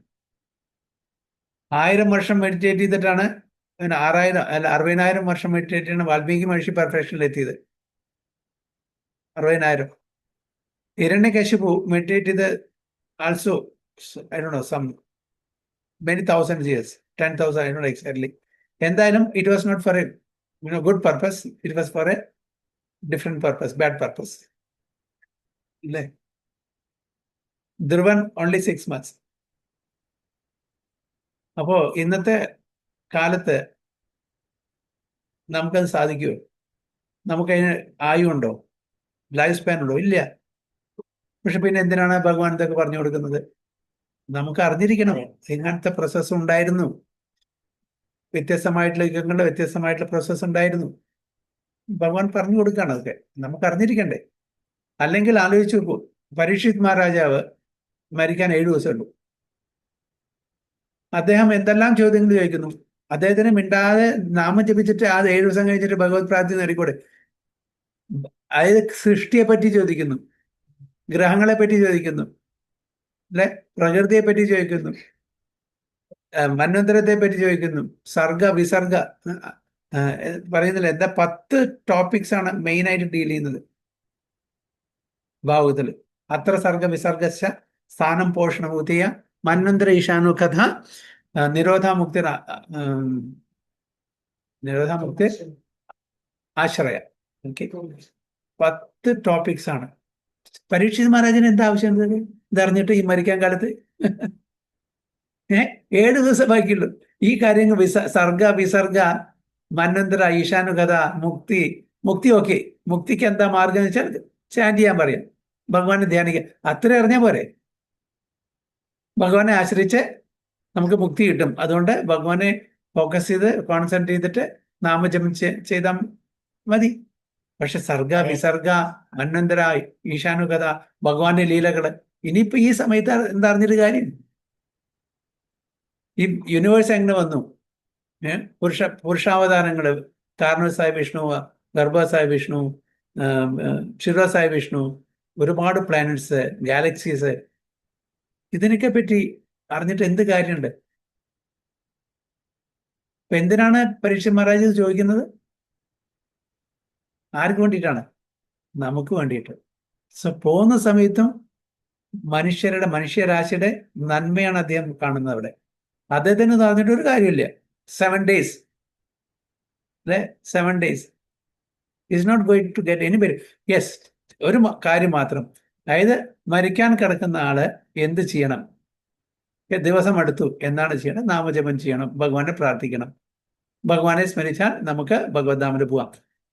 1000 വർഷം മെഡിറ്റേറ്റ് ചെയ്തിട്ടാണ് 60,000 വർഷം മെഡിറ്റേറ്റ് ചെയ്യണം വാൽമീകി മഹർഷി പെർഫെക്ഷനിൽ എത്തിയത്. 60,000. Hiranyakashipu meditated also, I don't know, some many thousand years, 10,000, I don't know exactly. And then it was not for a good purpose, it was for a different purpose, bad purpose. Dhruvan only 6 months. അപ്പോൾ ഇന്നത്തെ കാലത്ത് നമുക്കത് സാധിക്കുമോ? നമുക്കതിന് ആയുണ്ടോ? Life span ഉണ്ടോ? ഇല്ല. പക്ഷെ പിന്നെ എന്തിനാണ് ഭഗവാൻ ഇതൊക്കെ പറഞ്ഞു കൊടുക്കുന്നത്? നമുക്ക് അറിഞ്ഞിരിക്കണം ഇങ്ങനത്തെ പ്രോസസ്സ് ഉണ്ടായിരുന്നു. വ്യത്യസ്തമായിട്ടുള്ള യുഗങ്ങളുടെ വ്യത്യസ്തമായിട്ടുള്ള പ്രോസസ്സ് ഉണ്ടായിരുന്നു. ഭഗവാൻ പറഞ്ഞു കൊടുക്കുകയാണ് അതൊക്കെ. നമുക്ക് അറിഞ്ഞിരിക്കണ്ടേ? അല്ലെങ്കിൽ ആലോചിച്ച് നോക്കൂ, പരീക്ഷിത് മഹാരാജാവ് മരിക്കാൻ 7 ദിവസമുള്ളൂ. അദ്ദേഹം എന്തെല്ലാം ചോദ്യങ്ങൾ ചോദിക്കുന്നു. അദ്ദേഹത്തിന് മിണ്ടാതെ നാമം ജപിച്ചിട്ട് ആ 7 ദിവസം കഴിഞ്ഞിട്ട് ഭഗവത് പ്രാപ്തി നേടിക്കൂടെ? അതായത് സൃഷ്ടിയെ പറ്റി ചോദിക്കുന്നു, ഗ്രഹങ്ങളെ പറ്റി ചോദിക്കുന്നു, അല്ലെ, പ്രകൃതിയെ പറ്റി ചോദിക്കുന്നു, മന്വന്തരത്തെ പറ്റി ചോദിക്കുന്നു, സർഗ വിസർഗ പറയുന്നില്ല. എന്താ 10 ടോപ്പിക്സ് ആണ് മെയിൻ ആയിട്ട് ഡീൽ ചെയ്യുന്നത് ഭാഗവതത്തില്. അത്ര സർഗ വിസർഗശ സ്ഥാനം പോഷണം ഊതിയ മന്വന്തര ഈശാനു കഥ നിരോധാമുക്തി ആശ്രയ. 10 ടോപ്പിക്സ് ആണ്. പരീക്ഷിത് മഹാരാജന് എന്താ ആവശ്യം ഇതറിഞ്ഞിട്ട് ഈ മരിക്കാൻ കാലത്ത് 7 ദിവസം ബാക്കിയുള്ളൂ. ഈ കാര്യങ്ങൾ സർഗ വിസർഗ മന്വന്തര ഈശാനുകഥ മുക്തി ഓക്കെ. മുക്തിക്ക് എന്താ മാർഗം എന്ന് വെച്ചാൽ ചാൻറ്റ് ചെയ്യാൻ പറയാം, ഭഗവാനെ ധ്യാനിക്കുക. അത്ര അറിഞ്ഞാൽ പോരെ? ഭഗവാനെ ആശ്രയിച്ച് നമുക്ക് മുക്തി കിട്ടും. അതുകൊണ്ട് ഭഗവാനെ ഫോക്കസ് ചെയ്ത് കോൺസെൻട്രേറ്റ് ചെയ്തിട്ട് നാമജപം ചെയ്താൽ മതി. പക്ഷെ സർഗ വിസർഗ മന്വന്തര ഈശാനുകഥ ഭഗവാന്റെ ലീലകള് ഇനിയിപ്പോ ഈ സമയത്ത് എന്താ അറിഞ്ഞൊരു കാര്യം? ഈ യൂണിവേഴ്സ് എങ്ങനെ വന്നു? പുരുഷാവതാരങ്ങള്, കാരണവസായ വിഷ്ണു, ഗർഭസായ വിഷ്ണു, ക്ഷീരസായ വിഷ്ണു, ഒരുപാട് പ്ലാനറ്റ്സ്, ഗാലക്സീസ്, ഇതിനൊക്കെ പറ്റി അറിഞ്ഞിട്ട് എന്ത് കാര്യമുണ്ട്? അപ്പൊ എന്തിനാണ് പരീക്ഷിത് മഹാരാജ് ചോദിക്കുന്നത്? ആർക്ക് വേണ്ടിയിട്ടാണ്? നമുക്ക് വേണ്ടിയിട്ട്. സോ പോകുന്ന സമയത്തും മനുഷ്യരാശിയുടെ നന്മയാണ് അദ്ദേഹം കാണുന്നത് അവിടെ. അദ്ദേഹത്തിന് പറഞ്ഞിട്ട് ഒരു കാര്യമില്ല. 7 days, അല്ലെ, 7 days is not going to get anybody. Yes, ഒരു കാര്യം മാത്രം, അതായത് മരിക്കാൻ കിടക്കുന്ന ആള് എന്ത് ചെയ്യണം? ദിവസം അടുത്തു, എന്താണ് ചെയ്യണം? നാമജപം ചെയ്യണം, ഭഗവാനെ പ്രാർത്ഥിക്കണം. ഭഗവാനെ സ്മരിച്ചാൽ നമുക്ക് ഭഗവത് ധാമിൽ പോവാം.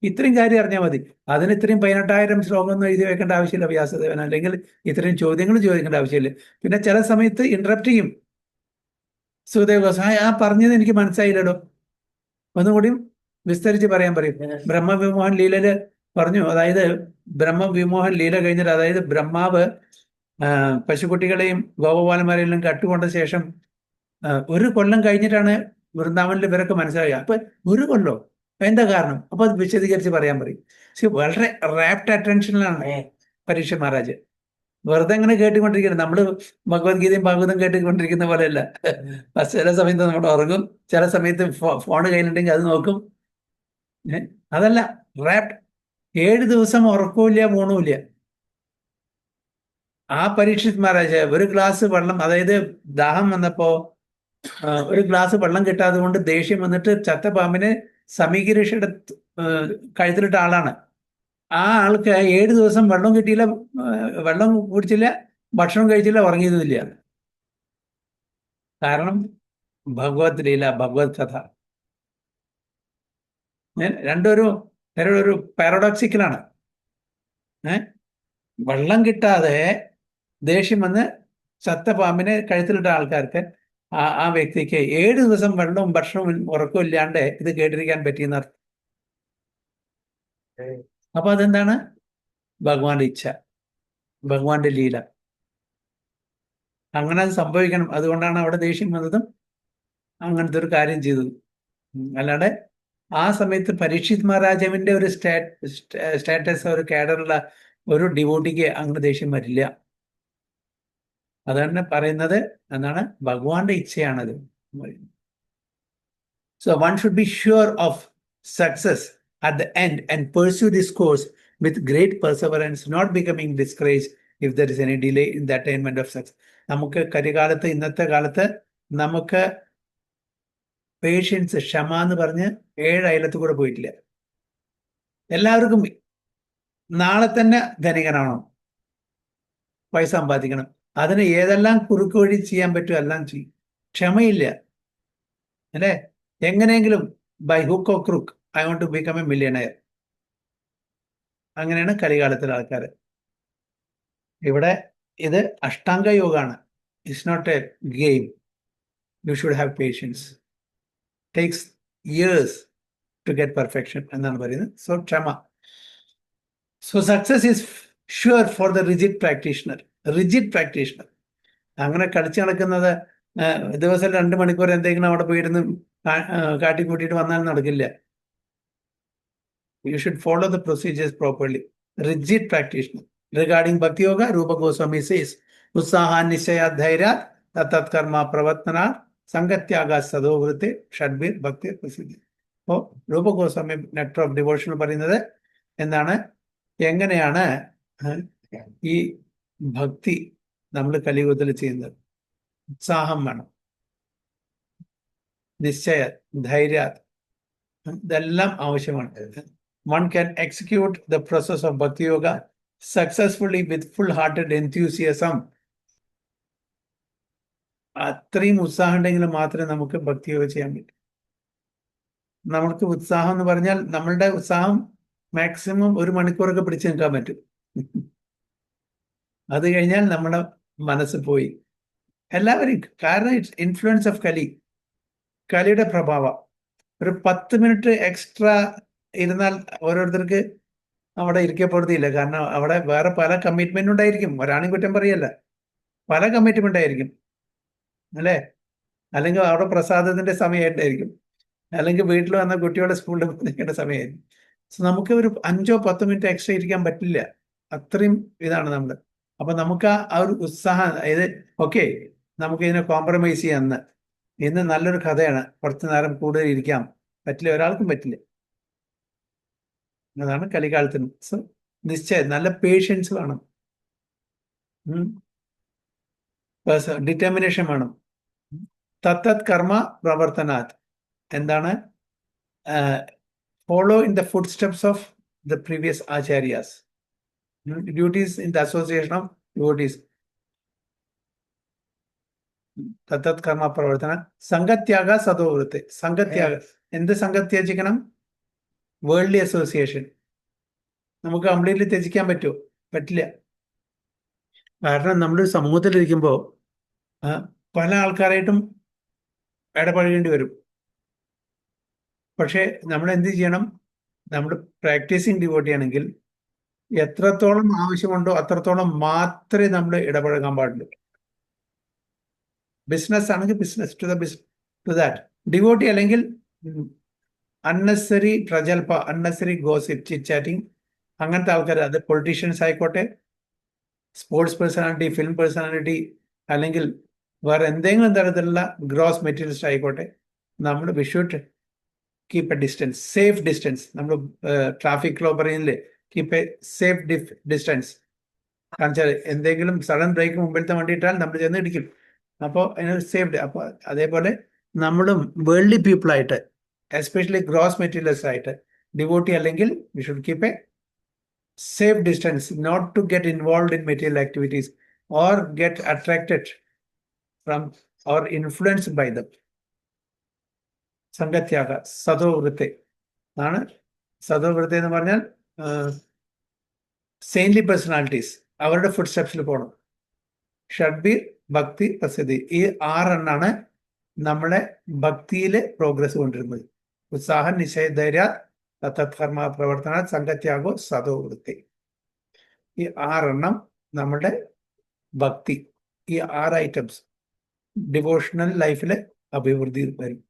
ഇത്രയും കാര്യം അറിഞ്ഞാൽ മതി. അതിന് ഇത്രയും 18,000 ശ്ലോകമൊന്നും എഴുതി വെക്കേണ്ട ആവശ്യമില്ല വ്യാസദേവൻ, അല്ലെങ്കിൽ ഇത്രയും ചോദ്യങ്ങൾ ചോദിക്കേണ്ട ആവശ്യമില്ല. പിന്നെ ചില സമയത്ത് ഇന്ററപ്റ്റ് ചെയ്യും. സുഖദേവ് ഗോസ്വാമി, ആ പറഞ്ഞത് എനിക്ക് മനസ്സിലായില്ലല്ലോ, ഒന്നുകൂടിയും വിസ്തരിച്ച് പറയാൻ പറയും. ബ്രഹ്മവിമോഹൻ ലീലയില് പറഞ്ഞു, അതായത് ബ്രഹ്മവിമോഹൻ ലീല കഴിഞ്ഞിട്ട്, അതായത് ബ്രഹ്മാവ് പശുക്കുട്ടികളെയും ഗോപബാലന്മാരെല്ലാം കട്ടുകൊണ്ട ശേഷം 1 കൊല്ലം കഴിഞ്ഞിട്ടാണ് വൃന്ദാവനിൽ ഇവരൊക്കെ മനസ്സിലാക്കുക. അപ്പൊ 1 കൊല്ലോ എന്താ കാരണം? അപ്പൊ അത് വിശദീകരിച്ച് പറയാൻ പറയും. പക്ഷെ വളരെ റാപ്റ്റ് അറ്റൻഷനിലാണ് പരീക്ഷിത് മഹാരാജ്. വെറുതെ അങ്ങനെ കേട്ടുകൊണ്ടിരിക്കുന്നത്. നമ്മള് ഭഗവത്ഗീതയും ഭാഗവതം കേട്ടുകൊണ്ടിരിക്കുന്ന പോലെയല്ല. ചില സമയത്ത് നമ്മൾ ഉറങ്ങും, ചില സമയത്ത് ഫോൺ കയ്യിലുണ്ടെങ്കിൽ അത് നോക്കും. അതല്ല, റാപ്റ്റ്. 7 ദിവസം ഉറക്കമില്ല, ഊണുമില്ല. ആ പരീക്ഷിത് മഹാരാജ് ഒരു ഗ്ലാസ് വെള്ളം, അതായത് ദാഹം വന്നപ്പോ ഒരു ഗ്ലാസ് വെള്ളം കിട്ടാതെ കൊണ്ട് ദേഷ്യം വന്നിട്ട് ചത്ത പാമ്പിനെ സമീകരീഷയുടെ കഴുത്തിലിട്ട ആളാണ്. ആ ആൾക്ക് 7 ദിവസം വെള്ളം കിട്ടിയില്ല, വെള്ളം കുടിച്ചില്ല, ഭക്ഷണം കഴിച്ചില്ല, ഉറങ്ങിയതുമില്ല. കാരണം ഭഗവത് ലീല, ഭഗവത് കഥ രണ്ടൊരു പാരഡോക്സിക്കലാണ്. വെള്ളം കിട്ടാതെ ദേഷ്യം വന്ന് ചത്ത പാമ്പിനെ കഴുത്തിലിട്ട ആൾക്കാർക്ക് ആ വ്യക്തിക്ക് 7 ദിവസം വെള്ളവും ഭക്ഷണവും ഉറക്കവും ഇല്ലാണ്ട് ഇത് കേട്ടിരിക്കാൻ പറ്റിയെന്ന് അർത്ഥം. അപ്പൊ അതെന്താണ്? ഭഗവാന്റെ ഇച്ഛ, ഭഗവാന്റെ ലീല. അങ്ങനെ അത് സംഭവിക്കണം. അതുകൊണ്ടാണ് അവിടെ ദേഷ്യം വന്നതും അങ്ങനത്തെ ഒരു കാര്യം ചെയ്തത്. അല്ലാതെ ആ സമയത്ത് പരീക്ഷിത് മഹാരാജാവിന്റെ ഒരു സ്റ്റാറ്റസ്, ഒരു കേഡറുള്ള ഒരു ഡിവോട്ടിക്ക് അങ്ങനെ ദേഷ്യം വരില്ല. അതാണ് പറയുന്നത്. എന്താണ്? ഭഗവാന്റെ ഇച്ഛയാണത്. So one should be sure of success at the end and pursue this course with great perseverance, not becoming discouraged if there is any delay in the attainment of success. നമുക്ക് കരികാലത്ത്, ഇന്നത്തെ കാലത്ത് നമുക്ക് പേഷ്യൻസ്, ക്ഷമ എന്ന് പറഞ്ഞ് 7 അയലത്ത് കൂടെ പോയിട്ടില്ല. എല്ലാവർക്കും നാളെ തന്നെ ധനികനാണോ, പൈസ സമ്പാദിക്കണം, അതിന് ഏതെല്ലാം കുറുക്ക് വഴി ചെയ്യാൻ പറ്റുമോ എല്ലാം ചെയ്യും. ക്ഷമയില്ല അല്ലേ? എങ്ങനെയെങ്കിലും by hook or crook I want to become a millionaire. അങ്ങനെയാണ് കലികാലത്തിലെ ആൾക്കാർ. ഇവിടെ ഇത് അഷ്ടാംഗ യോഗമാണ്. It's not a game. You should have patience. Takes years to get perfection എന്നാണ് പറയുന്നത്. സോ ക്ഷമ. So success is sure for the rigid practitioner. Rigid practitioner അങ്ങനെ കളിച്ചു നടക്കുന്നത് ദിവസം 2 മണിക്കൂർ എന്തെങ്കിലും അവിടെ പോയിരുന്ന് കാട്ടിക്കൂട്ടിയിട്ട് വന്നാൽ നടക്കില്ല. You should follow the procedures properly. Rigid practitioner. Regarding Bhakti Yoga, Rupa Goswami says, Utsaha Nishaya Dhairya Tatat Karma Pravatana Sangatyaga Sadovrite Shadbir Bhakti Prasiddhi. അപ്പോൾ രൂപ ഗോസ്വാമി നെക്ടർ ഓഫ് ഡിവോഷൻ പറയുന്നത് എന്താണ്? എങ്ങനെയാണ് ഈ ഭക്തി നമ്മൾ കലിയുഗത്തിൽ ചെയ്യുന്നത്? ഉത്സാഹം വേണം, നിശ്ചയ, ധൈര്യ, ഇതെല്ലാം ആവശ്യമാണ്. One can execute the process of Bhakti Yoga successfully with full-hearted enthusiasm. അത്രയും ഉത്സാഹം ഉണ്ടെങ്കിൽ മാത്രമേ നമുക്ക് ഭക്തി യോഗ ചെയ്യാൻ പറ്റൂ. നമുക്ക് ഉത്സാഹം എന്ന് പറഞ്ഞാൽ നമ്മളുടെ ഉത്സാഹം മാക്സിമം 1 മണിക്കൂറൊക്കെ പിടിച്ചു നിൽക്കാൻ പറ്റും. അത് കഴിഞ്ഞാൽ നമ്മുടെ മനസ്സ് പോയി. എല്ലാവരും, കാരണം ഇറ്റ്സ് ഇൻഫ്ലുവൻസ് ഓഫ് കലിയുടെ പ്രഭാവം. ഒരു 10 മിനിറ്റ് എക്സ്ട്രാ ഇരുന്നാൽ ഓരോരുത്തർക്ക് അവിടെ ഇരിക്കപ്പെടുത്തിയില്ല. കാരണം അവിടെ വേറെ പല കമ്മിറ്റ്മെന്റ് ഉണ്ടായിരിക്കും. ഒരാളും കുറ്റം പറയല്ല, പല കമ്മിറ്റ്മെന്റ് ആയിരിക്കും അല്ലേ? അല്ലെങ്കിൽ അവിടെ പ്രസാദത്തിന്റെ സമയമായിട്ടായിരിക്കും, അല്ലെങ്കിൽ വീട്ടിൽ വന്ന കുട്ടികളുടെ സ്കൂളിൽ നിൽക്കേണ്ട സമയമായിരിക്കും. സോ നമുക്ക് ഒരു 5-10 മിനിറ്റ് എക്സ്ട്രാ ഇരിക്കാൻ പറ്റില്ല. അത്രയും ഇതാണ് നമ്മൾ. അപ്പൊ നമുക്ക് ആ ഒരു ഉത്സാഹം, അതായത് ഓക്കെ നമുക്ക് ഇതിനെ കോംപ്രമൈസ് ചെയ്യാം. ഇന്ന് നല്ലൊരു കഥയാണ്, കുറച്ചു നേരം കൂടുതൽ ഇരിക്കാം, പറ്റില്ല, ഒരാൾക്കും പറ്റില്ല. അതാണ് കലികാലത്തിന്. സോ നിശ്ചയം, നല്ല പേഷ്യൻസ് വേണം, ഡിറ്റർമിനേഷൻ വേണം. തത്തത് കർമ്മ പ്രവർത്തനാത് എന്താണ്? Follow in the footsteps of the previous ആചാര്യാസ്. Duties in the association of devotees. തത്തത് കർമ്മ പ്രവർത്തന. സംഘത്യാഗ സദോവൃത്തി. സംഘത്യാഗ, എന്ത് സംഘത്യാജിക്കണം? Worldly association. നമുക്ക് കംപ്ലീറ്റ്ലി ത്യജിക്കാൻ പറ്റുമോ? പറ്റില്ല. കാരണം നമ്മളൊരു സമൂഹത്തിലിരിക്കുമ്പോൾ പല ആൾക്കാരായിട്ടും ഇടപഴകേണ്ടി വരും. പക്ഷെ നമ്മൾ എന്ത് ചെയ്യണം? നമ്മൾ പ്രാക്ടീസിങ് ഡിവോട്ടി ആണെങ്കിൽ എത്രത്തോളം ആവശ്യമുണ്ടോ അത്രത്തോളം മാത്രമേ നമ്മൾ ഇടപഴകാൻ പാടുള്ളൂ. ബിസിനസ് ആണെങ്കിൽ ബിസിനസ് ടു ദാറ്റ്. ഡിവോട്ടി അല്ലെങ്കിൽ അൺനെസറി പ്രജൽപ, അൺനെസറി ഗോസിപ്പ്, ചിറ്റ് ചാറ്റിംഗ്, അങ്ങനത്തെ ആൾക്കാർ, അത് പൊളിറ്റീഷ്യൻസ് ആയിക്കോട്ടെ, സ്പോർട്സ് പേഴ്സണാലിറ്റി, ഫിലിം പേഴ്സണാലിറ്റി, അല്ലെങ്കിൽ വേറെ എന്തെങ്കിലും തരത്തിലുള്ള ഗ്രോസ് മെറ്റീരിയലിസ്റ്റ് ആയിക്കോട്ടെ, നമ്മൾ we should keep A distance, safe distance. നമ്മൾ ട്രാഫിക് ലോ പറയുന്നില്ലേ, കീപ്പ് എ സേഫ് ഡിസ്റ്റൻസ്. കാരണം വെച്ചാൽ എന്തെങ്കിലും സഡൻ ബ്രേക്ക് മുമ്പിലത്തെ വണ്ടി ഇട്ടാൽ നമ്മൾ ചെന്ന് ഇടിക്കും. അപ്പോൾ അതിനൊരു സേഫ്. അപ്പോൾ അതേപോലെ നമ്മളും വേൾഡ്ലി പീപ്പിളായിട്ട്, എസ്പെഷ്യലി ഗ്രോസ് മെറ്റീരിയൽസ് ആയിട്ട് ഡിവോട്ടി അല്ലെങ്കിൽ we should keep A safe distance, not to get involved in material activities or get attracted from or influenced by them. സംഘത്യാഗ സതോവൃത്തി ആണ്. സതോവൃത്തി എന്ന് പറഞ്ഞാൽ സെയിൻലി പേഴ്സണാലിറ്റീസ്, അവരുടെ ഫുഡ് സ്റ്റെപ്സിൽ പോകണം. ഷഡ്ബീർ, ഭക്തി, പ്രസിദ്ധി, ഈ 6 എണ്ണാണ് നമ്മളെ ഭക്തിയിൽ പ്രോഗ്രസ് കൊണ്ടിരുന്നത്. ഉത്സാഹം, നിശ്ചയധൈര്യ, തത്കർമ്മ പ്രവർത്തന, സംഘത്യാഗോ, സതോവൃത്തി. ഈ 6 എണ്ണം നമ്മുടെ ഭക്തി, ഈ 6 ഐറ്റംസ് ഡിവോഷണൽ ലൈഫിൽ അഭിവൃദ്ധി വരും.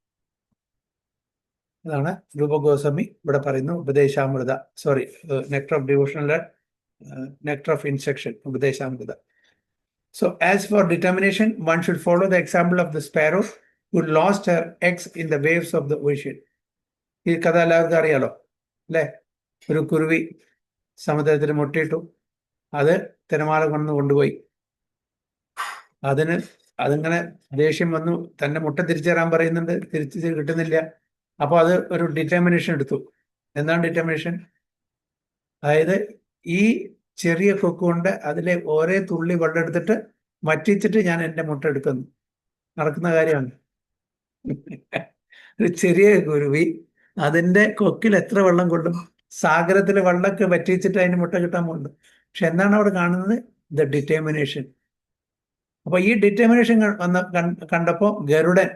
അതാണ് രൂപ ഗോസ്വാമി ഇവിടെ പറയുന്നു. ഉപദേശാമൃത, sorry, nectar of devotional, nectar of instruction, ഉപദേശാമൃത. So as for determination, one should follow the example of the sparrow who lost her eggs in the waves of the ocean. ഈ കഥ എല്ലാവർക്കും അറിയാലോ അല്ലേ? ഒരു കുരുവി സമുദ്രത്തിൽ മുട്ടയിട്ടു, അത് തിരമാല കൊണ്ടുപോയി. അതിങ്ങനെ ദേഷ്യം വന്നു, തന്നെ മുട്ട തിരിച്ചു തരാൻ പറയുന്നുണ്ട്, തിരിച്ചു കിട്ടുന്നില്ല. അപ്പോൾ അത് ഒരു ഡിറ്റർമിനേഷൻ എടുത്തു. എന്താണ് ഡിറ്റർമിനേഷൻ? അതായത് ഈ ചെറിയ കൊക്ക് കൊണ്ട് അതിലെ ഓരോ തുള്ളി വെള്ളം എടുത്തിട്ട് വറ്റിച്ചിട്ട് ഞാൻ എൻ്റെ മുട്ട എടുക്കുന്നു. നടക്കുന്ന കാര്യമാണ്. ഒരു ചെറിയ കുരുവി അതിൻ്റെ കൊക്കിൽ എത്ര വെള്ളം കൊള്ളും? സാഗരത്തിലെ വെള്ളമൊക്കെ വറ്റിച്ചിട്ട് അതിന് മുട്ട കിട്ടാൻ പോകുന്നുണ്ട്. പക്ഷെ എന്താണ് അവിടെ കാണുന്നത്? The determination. അപ്പൊ ഈ ഡിറ്റർമിനേഷൻ കണ്ടപ്പോൾ Garudan,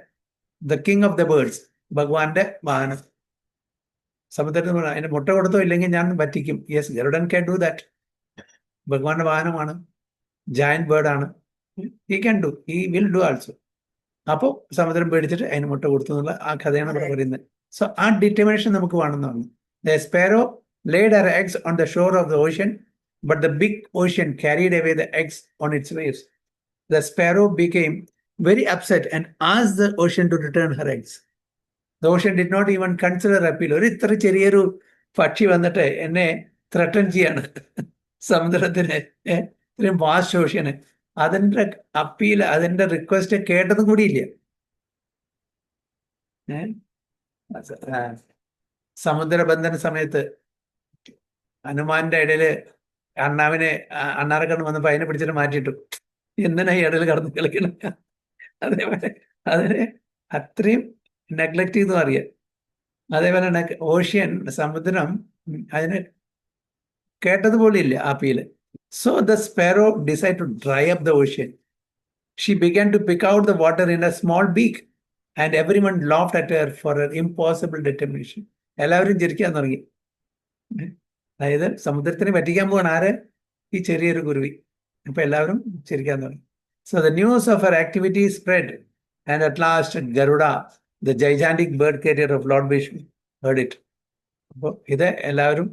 the king of the birds, ഭഗവാന്റെ വാഹനം, സമുദ്രത്തിൽ അതിന്റെ മുട്ട കൊടുത്തോ ഇല്ലെങ്കിൽ ഞാൻ വറ്റിക്കും. Yes, Garudan can do that. ഭഗവാന്റെ വാഹനമാണ്, ജയന്റ് ബേർഡ് ആണ്. He can do, he will do also. അപ്പോൾ സമുദ്രം പേടിച്ചിട്ട് അതിന് മുട്ട കൊടുത്തു എന്നുള്ള ആ കഥയാണ് ഇവിടെ പറയുന്നത്. സോ ആ ഡിറ്റർമിനേഷൻ നമുക്ക് വേണമെന്നാണ്. The sparrow laid her eggs on the shore of the ocean, but the big ocean carried away the eggs on its waves. The sparrow became very upset and asked the ocean to return her eggs. The ocean did not even consider appeal. ഒരു ഇത്ര ചെറിയൊരു പക്ഷി വന്നിട്ട് എന്നെ ത്രട്ടൺ ചെയ്യാണ്, സമുദ്രത്തിന്, ഇത്രയും vast ocean. അതിൻ്റെ appeal, അതിൻ്റെ റിക്വസ്റ്റ് കേട്ടതും കൂടിയില്ല. സമുദ്രബന്ധന സമയത്ത് ഹനുമാന്റെ ഇടയില് അണ്ണാറെ കണ്ണ് വന്നപ്പോ അതിനെ പിടിച്ചിട്ട് മാറ്റിയിട്ടു. എന്തിനാ ഈ ഇടയിൽ കടന്ന് കളിക്കണം? അതേപോലെ അതിനെ അത്രയും നെഗ്ലക്ട് ചെയ്തു അറിയാം. അതേപോലെ ഓഷ്യൻ, സമുദ്രം അതിന് കേട്ടതുപോലെ ഇല്ല ആപ്പിയില്. So the sparrow decide to dry up the ocean. She began to pick out the water in a small beak and everyone laughed at her for her impossible determination. എല്ലാവരും ചിരിക്കാൻ തുടങ്ങി. അതായത് സമുദ്രത്തിന് പറ്റിക്കാൻ പോവാണ് ആര്? ഈ ചെറിയൊരു കുരുവി. അപ്പൊ എല്ലാവരും ചിരിക്കാൻ തുടങ്ങി. So the news of her activity spread and at last Garuda, the gigantic bird carrier of Lord Vishnu, heard it. അപ്പോൾ ഇത് എല്ലാവരും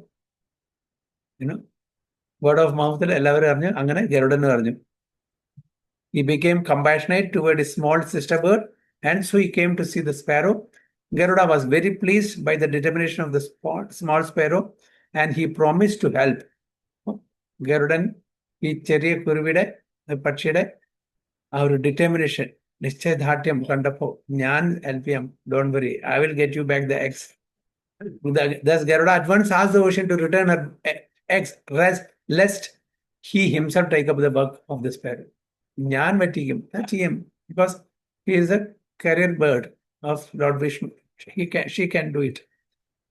വേർഡ് ഓഫ് മൗത്തിൽ എല്ലാവരും അറിഞ്ഞു. അങ്ങനെ ഗരുഡന് പറഞ്ഞു. He became compassionate toward his small sister bird, and so he came to see the sparrow. Garuda was very pleased by the determination of the small sparrow, and he promised to help. Garudan ഈ ചെറിയ കുരുവിയുടെ, പക്ഷിയുടെ ആ ഒരു determination, നിശ്ചയദാർഢ്യം കണ്ടപ്പോൾ ഞാൻ help ചെയ്യാം, don't worry, I will get you back the eggs. Thus Garuda at once asked the ocean to return her eggs, lest he himself take up the work of the sparrow. ഞാൻ പറ്റിക്കും, ചെയ്യും, because he is a carrier bird of Lord Vishnu. She can do it.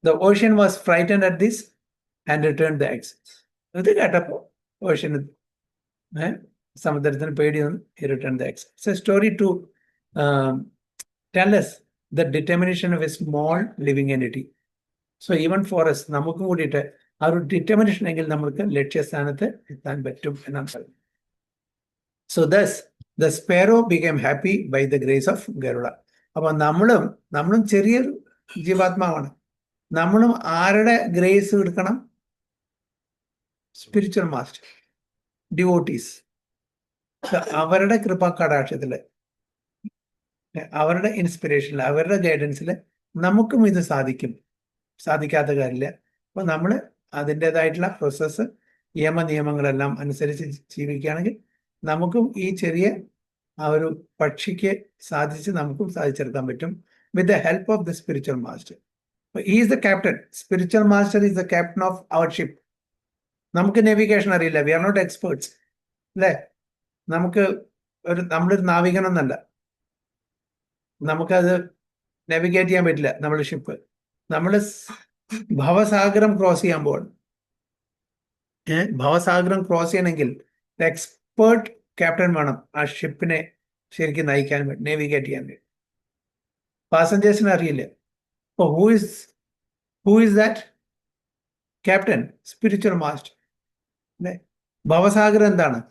The ocean was frightened at this and returned the eggs. ഇത് കേട്ടപ്പോൾ ocean, സമുദ്രത്തിന് പേടിയൊന്നും, he returned the eggs. It's a story to tell us the determination of a small living entity. So even for us, നമുക്കും കൂടിയിട്ട് ആ ഒരു determination എങ്കിൽ നമ്മൾക്ക് ലക്ഷ്യസ്ഥാനത്ത് എത്താൻ പറ്റും എന്നാണ് പറയുന്നത്. So thus the sparrow became happy by the grace of Garuda. അപ്പൊ നമ്മളും ചെറിയൊരു ജീവാത്മാവാണ്. നമ്മളും ആരുടെ ഗ്രേസ് എടുക്കണം? സ്പിരിച്വൽ മാസ്റ്റർ, ഡിവോട്ടീസ്, അവരുടെ കൃപാ കടാക്ഷത്തില്, അവരുടെ ഇൻസ്പിറേഷനിൽ, അവരുടെ ഗൈഡൻസിൽ നമുക്കും ഇത് സാധിക്കാത്ത കാര്യമില്ല. അപ്പൊ നമ്മൾ അതിൻ്റെതായിട്ടുള്ള പ്രോസസ്സ്, നിയമങ്ങളെല്ലാം അനുസരിച്ച് ജീവിക്കുകയാണെങ്കിൽ നമുക്കും ഈ ചെറിയ ആ ഒരു പക്ഷിക്ക് നമുക്കും സാധിച്ചെടുക്കാൻ പറ്റും, with the help of the spiritual master. He is the captain. Spiritual master is the captain of our ship. നമുക്ക് നാവിഗേഷൻ അറിയില്ല, വി ആർ നോട്ട് എക്സ്പേർട്സ് അല്ലേ? നമ്മളൊരു നാവികനൊന്നല്ല, നമുക്കത് നാവിഗേറ്റ് ചെയ്യാൻ പറ്റില്ല. നമ്മുടെ ഷിപ്പ് നമ്മൾ ഭവസാഗരം ക്രോസ് ചെയ്യാൻ പോവാണ്. ഭവസാഗരം ക്രോസ് ചെയ്യണമെങ്കിൽ എക്സ്പേർട്ട് ക്യാപ്റ്റൻ വേണം ആ ഷിപ്പിനെ ശരിക്കും നയിക്കാൻ വേണ്ടി, നേവിഗേറ്റ് ചെയ്യാൻ വേണ്ടി. പാസഞ്ചേഴ്സിന് അറിയില്ല. അപ്പോൾ who is that captain? Spiritual master. അല്ലേ? ഭവസാഗരം എന്താണ്?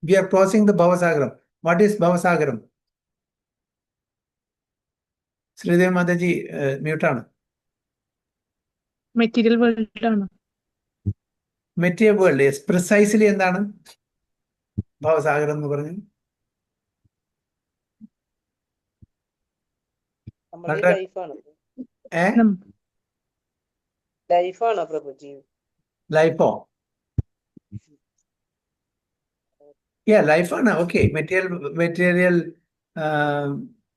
വി ആർ ക്രോസിംഗ് ദ ഭവസാഗരം. വാട്ട് ഈസ് ഭവസാഗരം? ശ്രീദേവ് മാതാജി മ്യൂട്ടാണ്. മെറ്റീരിയൽ വേൾഡ് ആണ്. Material world. പ്രിസൈസ്ലി എന്താണ് ഭവസാഗരം എന്ന് പറഞ്ഞു? നമ്മുടെ ലൈഫാണ്. നം- ലൈഫാണോ പ്രഭുജി? ലൈഫോ? ലൈഫാണ്. ഓക്കെ. മെറ്റീരിയൽ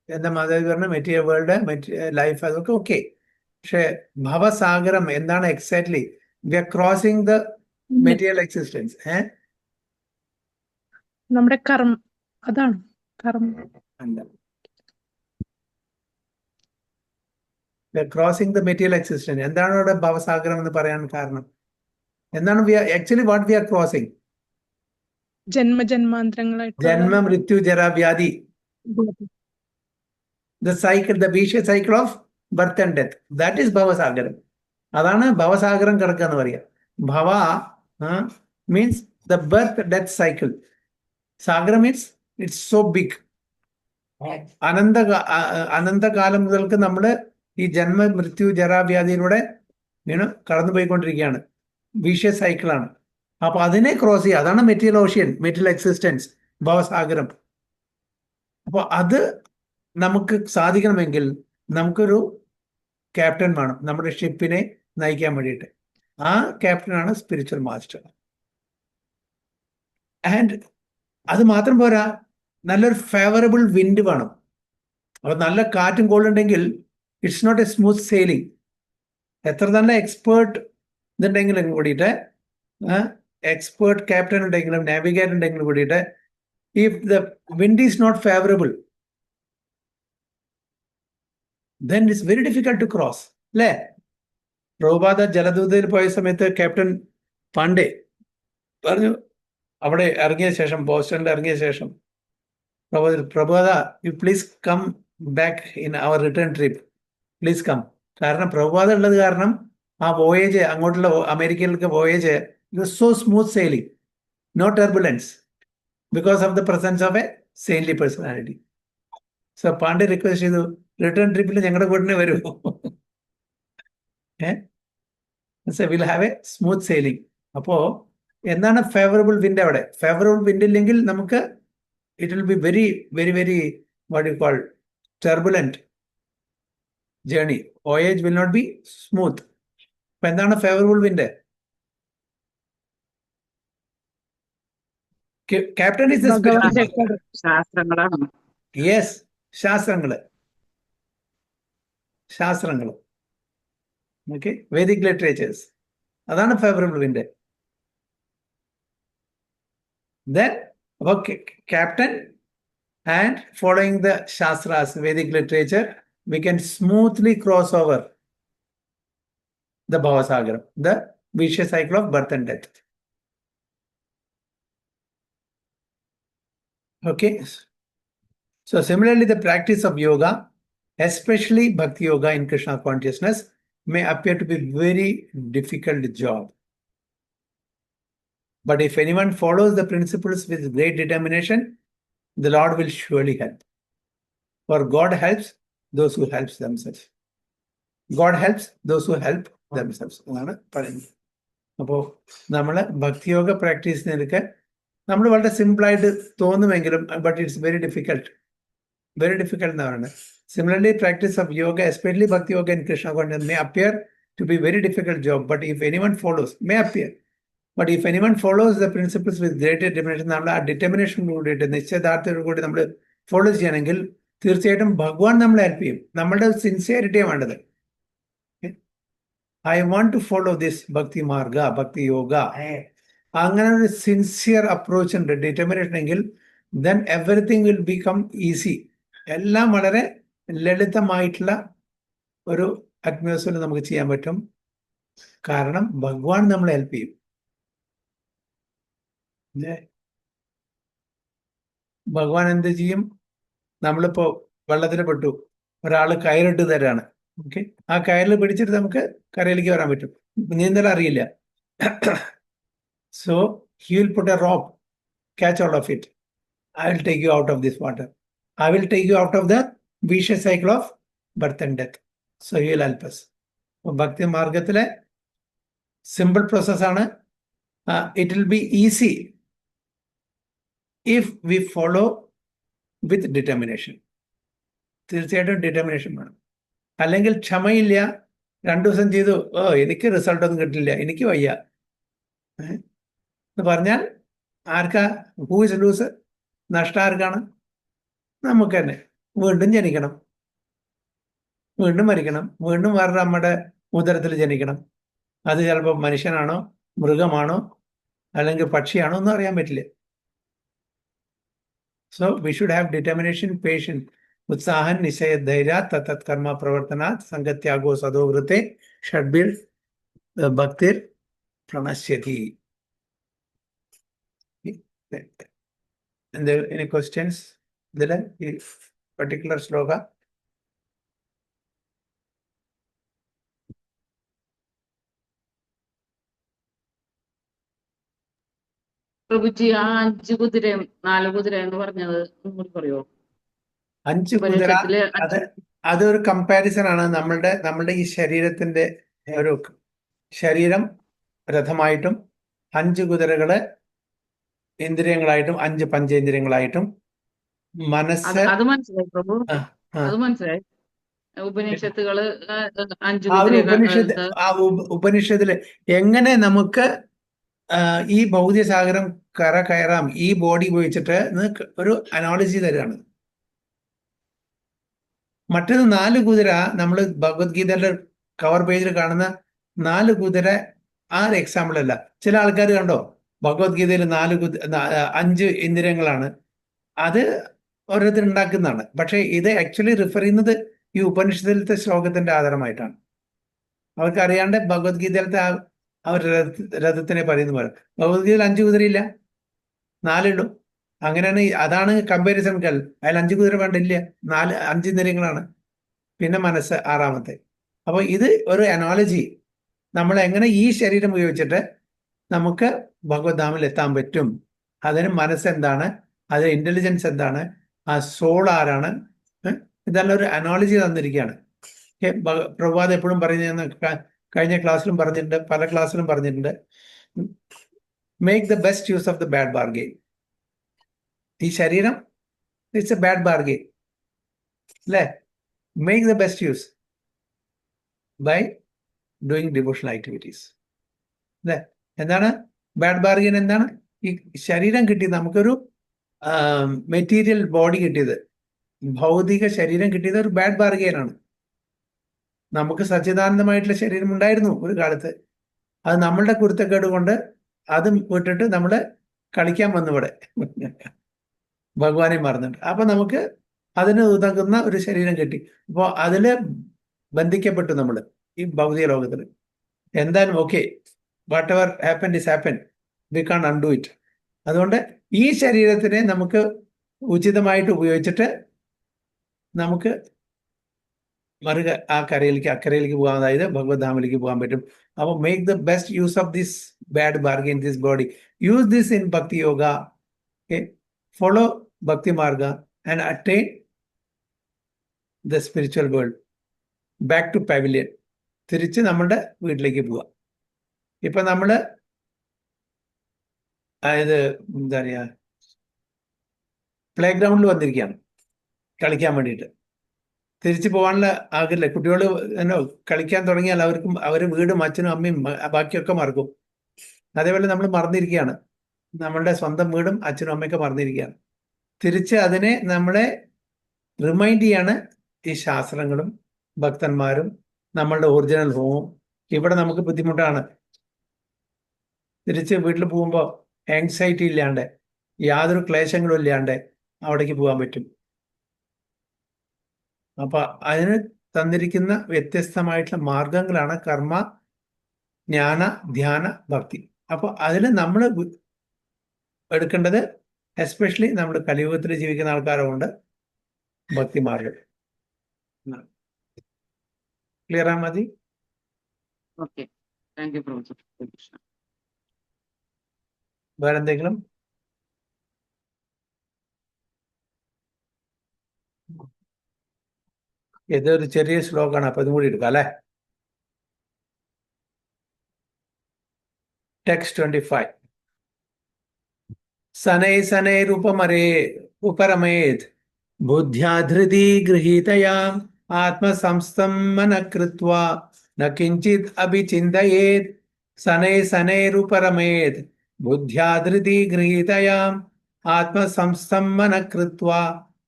എന്താ മാതാജി പറഞ്ഞ? മെറ്റീരിയൽ വേൾഡ്, ലൈഫ്, അതൊക്കെ ഓക്കെ. പക്ഷെ ഭവസാഗരം എന്താണ് exactly? We are crossing the material existence. നമ്മുടെ അതാണ് കർമ്മ. അല്ല, we are crossing the material existence. എന്താണ് അവിടെ ഭവസാഗരം എന്ന് പറയാൻ കാരണം? എന്താണ് actually what we are crossing? ജന്മജന്മാന്തരങ്ങളായിട്ട് ജന്മ, മൃത്യു, ജര, വ്യാധി. The cycle, the vicious cycle of birth and death. That is ഭവസാഗരം. അതാണ് ഭവസാഗരം കിടക്കുക എന്ന് പറയുക. ഭവ means the birth death cycle. സാഗരം means it's so big. അനന്തകാലം മുതൽക്ക് നമ്മൾ ഈ ജന്മ, മൃത്യു, ജരാവ്യാധിയിലൂടെ കടന്നുപോയിക്കൊണ്ടിരിക്കുകയാണ്. വിഷ്യസ് സൈക്കിളാണ്. അപ്പൊ അതിനെ ക്രോസ് ചെയ്യുക. അതാണ് മെറ്റീരിയൽ ഓഷ്യൻ, മെറ്റീരിയൽ എക്സിസ്റ്റൻസ്, ഭവസാഗരം. അപ്പൊ അത് നമുക്ക് സാധിക്കണമെങ്കിൽ നമുക്കൊരു ക്യാപ്റ്റൻ വേണം നമ്മുടെ ഷിപ്പിനെ നയിക്കാൻ വേണ്ടിയിട്ട്. ആ ക്യാപ്റ്റനാണ് സ്പിരിച്വൽ മാസ്റ്റർ. ആൻഡ് അത് മാത്രം പോരാ, നല്ലൊരു ഫേവറബിൾ വിൻഡ് വേണം. അപ്പൊ നല്ല കാറ്റും കോളുണ്ടെങ്കിൽ it's not a smooth sailing. എത്ര നല്ല എക്സ്പേർട്ട് ഇതുണ്ടെങ്കിലും കൂടിയിട്ട്, എക്സ്പേർട്ട് ക്യാപ്റ്റൻ ഉണ്ടെങ്കിലും നാവിഗേറ്റർ ഉണ്ടെങ്കിലും കൂടിയിട്ട്, if the wind is not favourable, then it's very difficult to cross. അല്ലേ? പ്രഭുപാദ ജലദൂതയിൽ പോയ സമയത്ത് ക്യാപ്റ്റൻ പാണ്ഡെ പറഞ്ഞു, അവിടെ ഇറങ്ങിയ ശേഷം, ബോസ്റ്റണിൽ ഇറങ്ങിയ ശേഷം, Prabhupada you please come back in our return trip, please come. കാരണം പ്രഭുപാദ ഉള്ളത് കാരണം ആ വോയേജ്, അങ്ങോട്ടുള്ള അമേരിക്കയിലേക്ക് voyage, it was so smooth sailing, no turbulence, because of the presence of a saintly personality. So Pandey request ചെയ്തു, റിട്ടേൺ ട്രിപ്പിൽ ഞങ്ങളുടെ വീടിന് വരൂ. Will have a smooth sailing. അപ്പോ എന്താണ് ഫേവറബിൾ വിൻഡ്? അവിടെ ഫേവറബിൾ വിൻഡ് ഇല്ലെങ്കിൽ നമുക്ക് it will be very very very what you call turbulent journey. Voyage will not be smooth. അപ്പൊ എന്താണ് favourable wind? Captain is the spirit. ശാസ്ത്രങ്ങളാണ്. Yes, ശാസ്ത്രങ്ങള്. Okay, Vedic literatures, അതാണ് favourable wind. Then, okay, captain, and following the Shastras, Vedic literature, we can smoothly cross over the Bhavasagaram, the vicious cycle of birth and death. Okay. So similarly, the practice of yoga, especially Bhakti Yoga in Krishna consciousness, may appear to be very difficult job. But if anyone follows the principles with great determination, the Lord will surely help. For God helps those who help themselves. God helps those who help themselves. എന്നാണ് പറയുന്നത്. അപ്പോൾ നമ്മൾ ഭക്തിയോഗ പ്രാക്ടീസിനൊക്കെ നമ്മൾ വളരെ സിമ്പിളായിട്ട് തോന്നുമെങ്കിലും, but it's very difficult എന്ന് പറയുന്നത്. Similarly, practice of yoga, especially Bhakti Yoga in Krishna consciousness, may appear to be very difficult job. But if anyone follows, But if anyone follows the principles with greater determination, നമ്മൾ ആ determination കൂടിയിട്ട്, നിശ്ചയദാർഢ്യത്തോടു കൂടി നമ്മൾ follow ചെയ്യണമെങ്കിൽ തീർച്ചയായിട്ടും ഭഗവാൻ നമ്മളെ help ചെയ്യും. നമ്മളുടെ സിൻസിയറിറ്റിയാണ് വേണ്ടത്. I want to follow this bhakti marga, bhakti yoga. അങ്ങനെ ഒരു സിൻസിയർ അപ്രോച്ച് ഉണ്ട്, ഡിറ്റർമിനേഷൻ എങ്കിൽ, then everything will become easy. എല്ലാം വളരെ ലളിതമായിട്ടുള്ള ഒരു അറ്റ്മോസ്ഫിയറിൽ നമുക്ക് ചെയ്യാൻ പറ്റും. കാരണം ഭഗവാൻ നമ്മളെ ഹെൽപ്പ് ചെയ്യും. ഭഗവാൻ എന്ത് ചെയ്യും? നമ്മളിപ്പോ വെള്ളത്തിൽ പെട്ടു, ഒരാൾ കയറിട്ട് തരാണ്. ഓക്കെ, ആ കയറിൽ പിടിച്ചിട്ട് നമുക്ക് കരയിലേക്ക് വരാൻ പറ്റും. നീന്തൽ അറിയില്ല. So he will put a rope, catch all of it. I will take you out of this water. I will take you out of the vicious cycle of birth and death. So he will help us. ഭക്തി മാർഗത്തിലെ simple പ്രോസസ്സാണ്. It will be easy if we follow with determination. തീർച്ചയായിട്ടും determination വേണം. അല്ലെങ്കിൽ ക്ഷമയില്ല, 2 ദിവസം ചെയ്തു, എനിക്ക് റിസൾട്ടൊന്നും കിട്ടില്ല, എനിക്ക് വയ്യ എന്ന് പറഞ്ഞാൽ ആർക്കാ? Who is lose? നഷ്ടം ആർക്കാണ്? നമുക്ക് തന്നെ. വീണ്ടും ജനിക്കണം, വീണ്ടും മരിക്കണം, വീണ്ടും വേറെ നമ്മുടെ ഉദരത്തിൽ ജനിക്കണം. അത് ചിലപ്പോൾ മനുഷ്യനാണോ, മൃഗമാണോ, അല്ലെങ്കിൽ പക്ഷിയാണോ ഒന്നും അറിയാൻ പറ്റില്ല. So we should have determination, patience, ഉത്സാഹൻ, നിശ്ചയ, ധൈര്യ, തത്തത് കർമ്മ പ്രവർത്തനാത് സംഗത്യാഗോ സദോവൃത്തെ ഷഡ്ബിർ ഭക്തിർ പ്രണശ്യതി. Any questions? There is particular sloka. പ്രഭുജി, ആ 5 കുതിരയും 4 കുതിര എന്ന് പറഞ്ഞത് ഒന്നുകൂടി പറയോ? 5 കുതിര, ഉപനിഷത്തില് അതൊരു കമ്പാരിസൺ ആണ്. നമ്മളുടെ ഈ ശരീരത്തിന്റെ ഒരു ശരീരം രഥമായിട്ടും 5 കുതിരകള് ഇന്ദ്രിയങ്ങളായിട്ടും 5 പഞ്ചേന്ദ്രിയങ്ങളായിട്ടും മനസ്സ്. അത് മനസ്സിലായി പ്രഭു, അത് മനസ്സിലായി. ഉപനിഷത്തുകള് 5 ഉപനിഷത്തില് എങ്ങനെ നമുക്ക് ഈ ഭൗതിക സാഗരം കയറാം ഈ ബോഡി ഉപയോഗിച്ചിട്ട് ഒരു അനോളജി തരാണ്. മറ്റൊരു 4 കുതിര നമ്മൾ ഭഗവത്ഗീതയുടെ കവർ പേജിൽ കാണുന്ന 4 കുതിര ആ ഒരു എക്സാമ്പിൾ അല്ല. ചില ആൾക്കാർ കണ്ടോ, ഭഗവത്ഗീതയിൽ 5 ഇന്ദ്രിയങ്ങളാണ്, അത് ഓരോരുത്തർ ഉണ്ടാക്കുന്നതാണ്. പക്ഷെ ഇത് ആക്ച്വലി റിഫർ ചെയ്യുന്നത് ഈ ഉപനിഷത്തിലത്തെ ശ്ലോകത്തിന്റെ ആധാരമായിട്ടാണ്. അവർക്ക് അറിയാണ്ട് ഭഗവത്ഗീതയിലത്തെ അവർ രഥത്തിനെ പറയുന്ന പോലെ ഭഗവത്ഗീതയിൽ 5 കുതിരയില്ല, 4 ഉള്ളൂ. അങ്ങനെയാണ്. അതാണ് കമ്പാരിസൺ. അതിൽ 5 കുതിര വേണ്ടില്ല, 5 ഇന്ദ്രിയങ്ങളാണ്. പിന്നെ മനസ്സ് 6ാമത്തെ. അപ്പൊ ഇത് ഒരു അനോളജി. നമ്മൾ എങ്ങനെ ഈ ശരീരം ഉപയോഗിച്ചിട്ട് നമുക്ക് ഭഗവത്ധാമിൽ എത്താൻ പറ്റും. അതിന് മനസ്സെന്താണ്, അതിന് ഇന്റലിജൻസ് എന്താണ്, ആ സോൾ ആരാണ്, ഇതെല്ലാം ഒരു അനോളജി തന്നിരിക്കുകയാണ്. പ്രഭാത് എപ്പോഴും പറയുന്ന, കഴിഞ്ഞ ക്ലാസ്സിലും പറഞ്ഞിട്ടുണ്ട്, പല ക്ലാസ്സിലും പറഞ്ഞിട്ടുണ്ട്, make the best use of the bad bargain. ഈ ശരീരം ഇറ്റ്സ് എ ബാഡ് ബാർഗെയിൻ അല്ലേ? Make the best use by doing devotional activities അല്ലേ? എന്താണ് ബാഡ് ബാർഗെയിൻ? എന്താണ്? ഈ ശരീരം കിട്ടിയത്, നമുക്കൊരു മെറ്റീരിയൽ ബോഡി കിട്ടിയത്, ഭൗതിക ശരീരം കിട്ടിയത് ഒരു ബാഡ് ബാർഗെയിൻ ആണ്. നമുക്ക് സച്ചിദാനന്ദമായിട്ടുള്ള ശരീരം ഉണ്ടായിരുന്നു ഒരു കാലത്ത്. അത് നമ്മളുടെ കുരുത്തക്കേട് കൊണ്ട് അത് വിട്ടിട്ട് നമ്മള് കളിക്കാൻ വന്നിവിടെ ഭഗവാനെ മറന്നിട്ട്. അപ്പൊ നമുക്ക് അതിന് ഉതകുന്ന ഒരു ശരീരം കിട്ടി. അപ്പോൾ അതില് ബന്ധിക്കപ്പെട്ടു നമ്മൾ ഈ ഭൗതിക ലോകത്തിൽ. എന്തായാലും okay, whatever happen is happen, we can't undo it. അതുകൊണ്ട് ഈ ശരീരത്തിനെ നമുക്ക് ഉചിതമായിട്ട് ഉപയോഗിച്ചിട്ട് നമുക്ക് അക്കരയിലേക്ക് പോകാൻ, അതായത് ഭഗവത്ധാമിലേക്ക് പോകാൻ പറ്റും. അപ്പോൾ make the best use of this bad bargain, this body. Use this in bhakti yoga. Follow bhakti marga and attain the spiritual world. Back to pavilion, തിരിച്ച് നമ്മുടെ വീട്ടിലേക്ക് പോവാം. ഇപ്പൊ നമ്മള് അതായത് എന്താ പറയാ, പ്ലേ ഗ്രൗണ്ടിൽ വന്നിരിക്കുകയാണ് കളിക്കാൻ വേണ്ടിയിട്ട്. തിരിച്ചു പോകാനുള്ള ആഗ്രഹമില്ല. കുട്ടികൾ കളിക്കാൻ തുടങ്ങിയാൽ അവർ വീടും അച്ഛനും അമ്മയും ബാക്കിയൊക്കെ മറക്കും. അതേപോലെ നമ്മൾ മറന്നിരിക്കുകയാണ്, നമ്മളുടെ സ്വന്തം വീടും അച്ഛനും അമ്മയൊക്കെ മറന്നിരിക്കുകയാണ്. തിരിച്ച് അതിനെ നമ്മളെ റിമൈൻഡ് ചെയ്യാണ് ഈ ശാസ്ത്രങ്ങളും ഭക്തന്മാരും നമ്മളുടെ ഒറിജിനൽ ഹോമും ഇവിടെ നമുക്ക് ബുദ്ധിമുട്ടാണ്. തിരിച്ച് വീട്ടിൽ പോകുമ്പോൾ ആങ്സൈറ്റി ഇല്ലാണ്ട് യാതൊരു ക്ലേശങ്ങളും ഇല്ലാണ്ട് അവിടേക്ക് പോകാൻ പറ്റും. അപ്പൊ അതിന് തന്നിരിക്കുന്ന വ്യത്യസ്തമായിട്ടുള്ള മാർഗങ്ങളാണ് കർമ്മ, ജ്ഞാന, ധ്യാന, ഭക്തി. അപ്പൊ അതിൽ നമ്മൾ എടുക്കേണ്ടത് എസ്പെഷ്യലി നമ്മൾ കലിയുഗത്തിൽ ജീവിക്കുന്ന ആൾക്കാരുണ്ട് ഭക്തിമാർഗം. ക്ലിയർ ആ മതി? Okay, thank you പ്രഭുജി. ഹരേ കൃഷ്ണ. വേറെന്തെങ്കിലും? ഇതൊരു ചെറിയ ശ്ലോകമാണ്, അപ്പൊ ഇതും കൂടി എടുക്കാം അല്ലെ. ടെക്സ്റ്റ് 25. സനൈ സനൈരുപരമേത് ബുദ്ധ്യാ ധൃതി ഗൃഹീതയാ ആത്മസംസ്ഥം മനഃ കൃത്വാ ന കിഞ്ചിത് അഭിചിന്തയേത്. സനൈ സനൈരുപരമേത് ബുദ്ധ്യാ ധൃതി ഗൃഹീതയാ ആത്മസംസ്ഥം മനഃ കൃത്വാ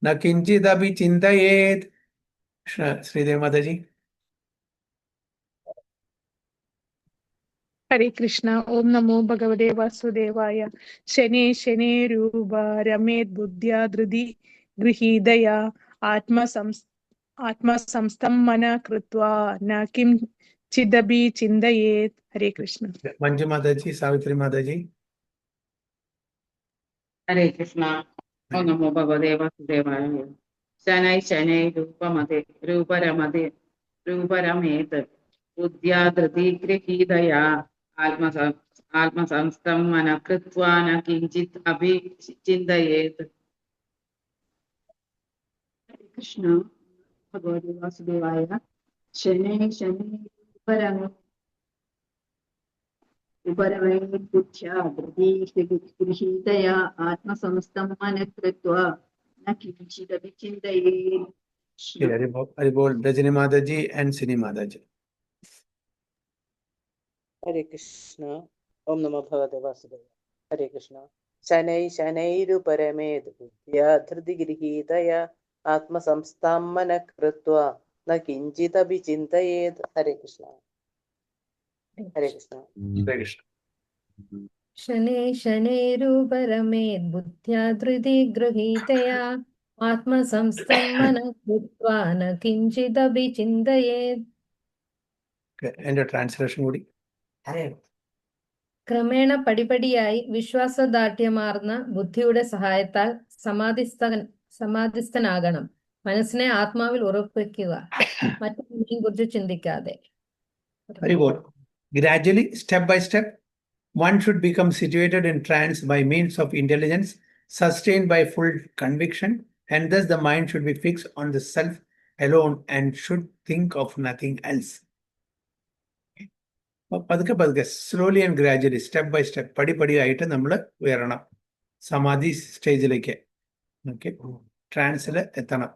ന കിഞ്ചിത് അഭിചിന്തയേത്. ശ്രീദേവി മാതാജി. ഹരേ കൃഷ്ണ. ഓം നമോ ഭഗവതേ വാസുദേവായ. ശനേ ശനേ രൂപ രമേത് ബുദ്ധ്യാ ധൃതി ഗൃഹീതയാ ആത്മസംസ്ഥം മനഃ കൃത്വാ ന കിം ചിദപി ചിന്തയേത്. ഹരേ കൃഷ്ണ. മഞ്ജു മാതാജി, സാവിത്രി മാതാജി. ഹരേ കൃഷ്ണ. ഓം നമോ ഭഗവതേ വാസുദേവായ. ശനൈ ശനൈ രൂപരമേത് ബുദ്ധ്യാ ധൃതി ഗൃഹീതയാ ആത്മസംസ്ഥം മനഃ കൃത്വാ ന കിഞ്ചിത് അഭിചിന്തയേത്. ഹരേ കൃഷ്ണ. ഭഗവതി വാസുദേവായ. ശനൈ ശനൈ ഉപരമേ ബുദ്ധ്യാ ധൃതി ഗൃഹീതയാ ആത്മസംസ്ഥം മനഃ കൃത്വാ ന കിഞ്ചിദപി ചിന്തയേത്. ഹരിബോൾ. രജനി മാതാജി ആൻഡ് സിനി മാതാജി. ഹരേ കൃഷ്ണ. ഓം നമോ ഭഗവതേ വാസുദേവായ. ഹരേ കൃഷ്ണ. ശനൈ ശനൈരുപരമേത് ബുദ്ധ്യാ ധൃതി ഗൃഹീതയാ ആത്മസംസ്ഥം മനഃ കൃത്വാ ന കിഞ്ചിദപി ചിന്തയേത്. ഹരേ കൃഷ്ണ. ഹരേ കൃഷ്ണ. ഹരേ കൃഷ്ണ. ശനൈ ശനൈരുപരമേത് ബുദ്ധ്യാ ധൃതി ഗൃഹീതയാ ആത്മസംസ്ഥം മനഃ കൃത്വാ ന കിഞ്ചിദപി ചിന്തയേത്. എന്റെ ട്രാൻസ്ലേഷൻ കൂടി. ക്രമേണ പടിപടിയായി വിശ്വാസദാർഢ്യമാർന്ന ബുദ്ധിയുടെ സഹായത്താൽ സമാധിസ്ഥനാകണം. മനസ്സിനെ ആത്മാവിൽ ഉറപ്പിക്കുക, മറ്റൊന്നിനെയും കുറിച്ച് ചിന്തിക്കാതെ. ഹരിബോൾ. Gradually, step by step, one should become situated in trance by means of intelligence, sustained by full conviction, and thus the mind should be fixed on the self alone and should think of nothing else. പതുക്കെ പതുക്കെ, slowly and gradually, step by step, പടിപടിയായിട്ട് നമ്മൾ ഉയരണം സമാധി സ്റ്റേജിലേക്ക്. Okay, ട്രാൻസിൽ എത്തണം.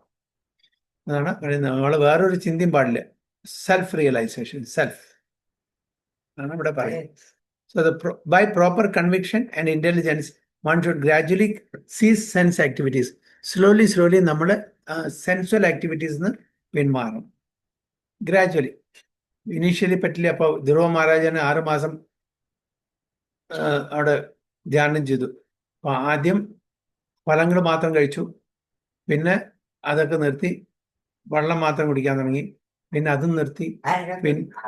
അതാണ് പറയുന്നത്. നമ്മൾ വേറൊരു ചിന്തയും പാടില്ല. സെൽഫ് റിയലൈസേഷൻ, സെൽഫ് ആണ് ഇവിടെ പറയുന്നത്. So by proper conviction and intelligence, one should gradually cease sense activities. Slowly നമ്മൾ സെൻസുവൽ ആക്ടിവിറ്റീസ് പിന്മാറും. ഗ്രാജുവലി. ഇനീഷ്യലി പറ്റില്ല. അപ്പോൾ ധ്രുവ മഹാരാജന് 6 മാസം അവിടെ ധ്യാനം ചെയ്തു. അപ്പൊ ആദ്യം ഫലങ്ങൾ മാത്രം കഴിച്ചു, പിന്നെ അതൊക്കെ നിർത്തി വെള്ളം മാത്രം കുടിക്കാൻ തുടങ്ങി, പിന്നെ അതും നിർത്തി,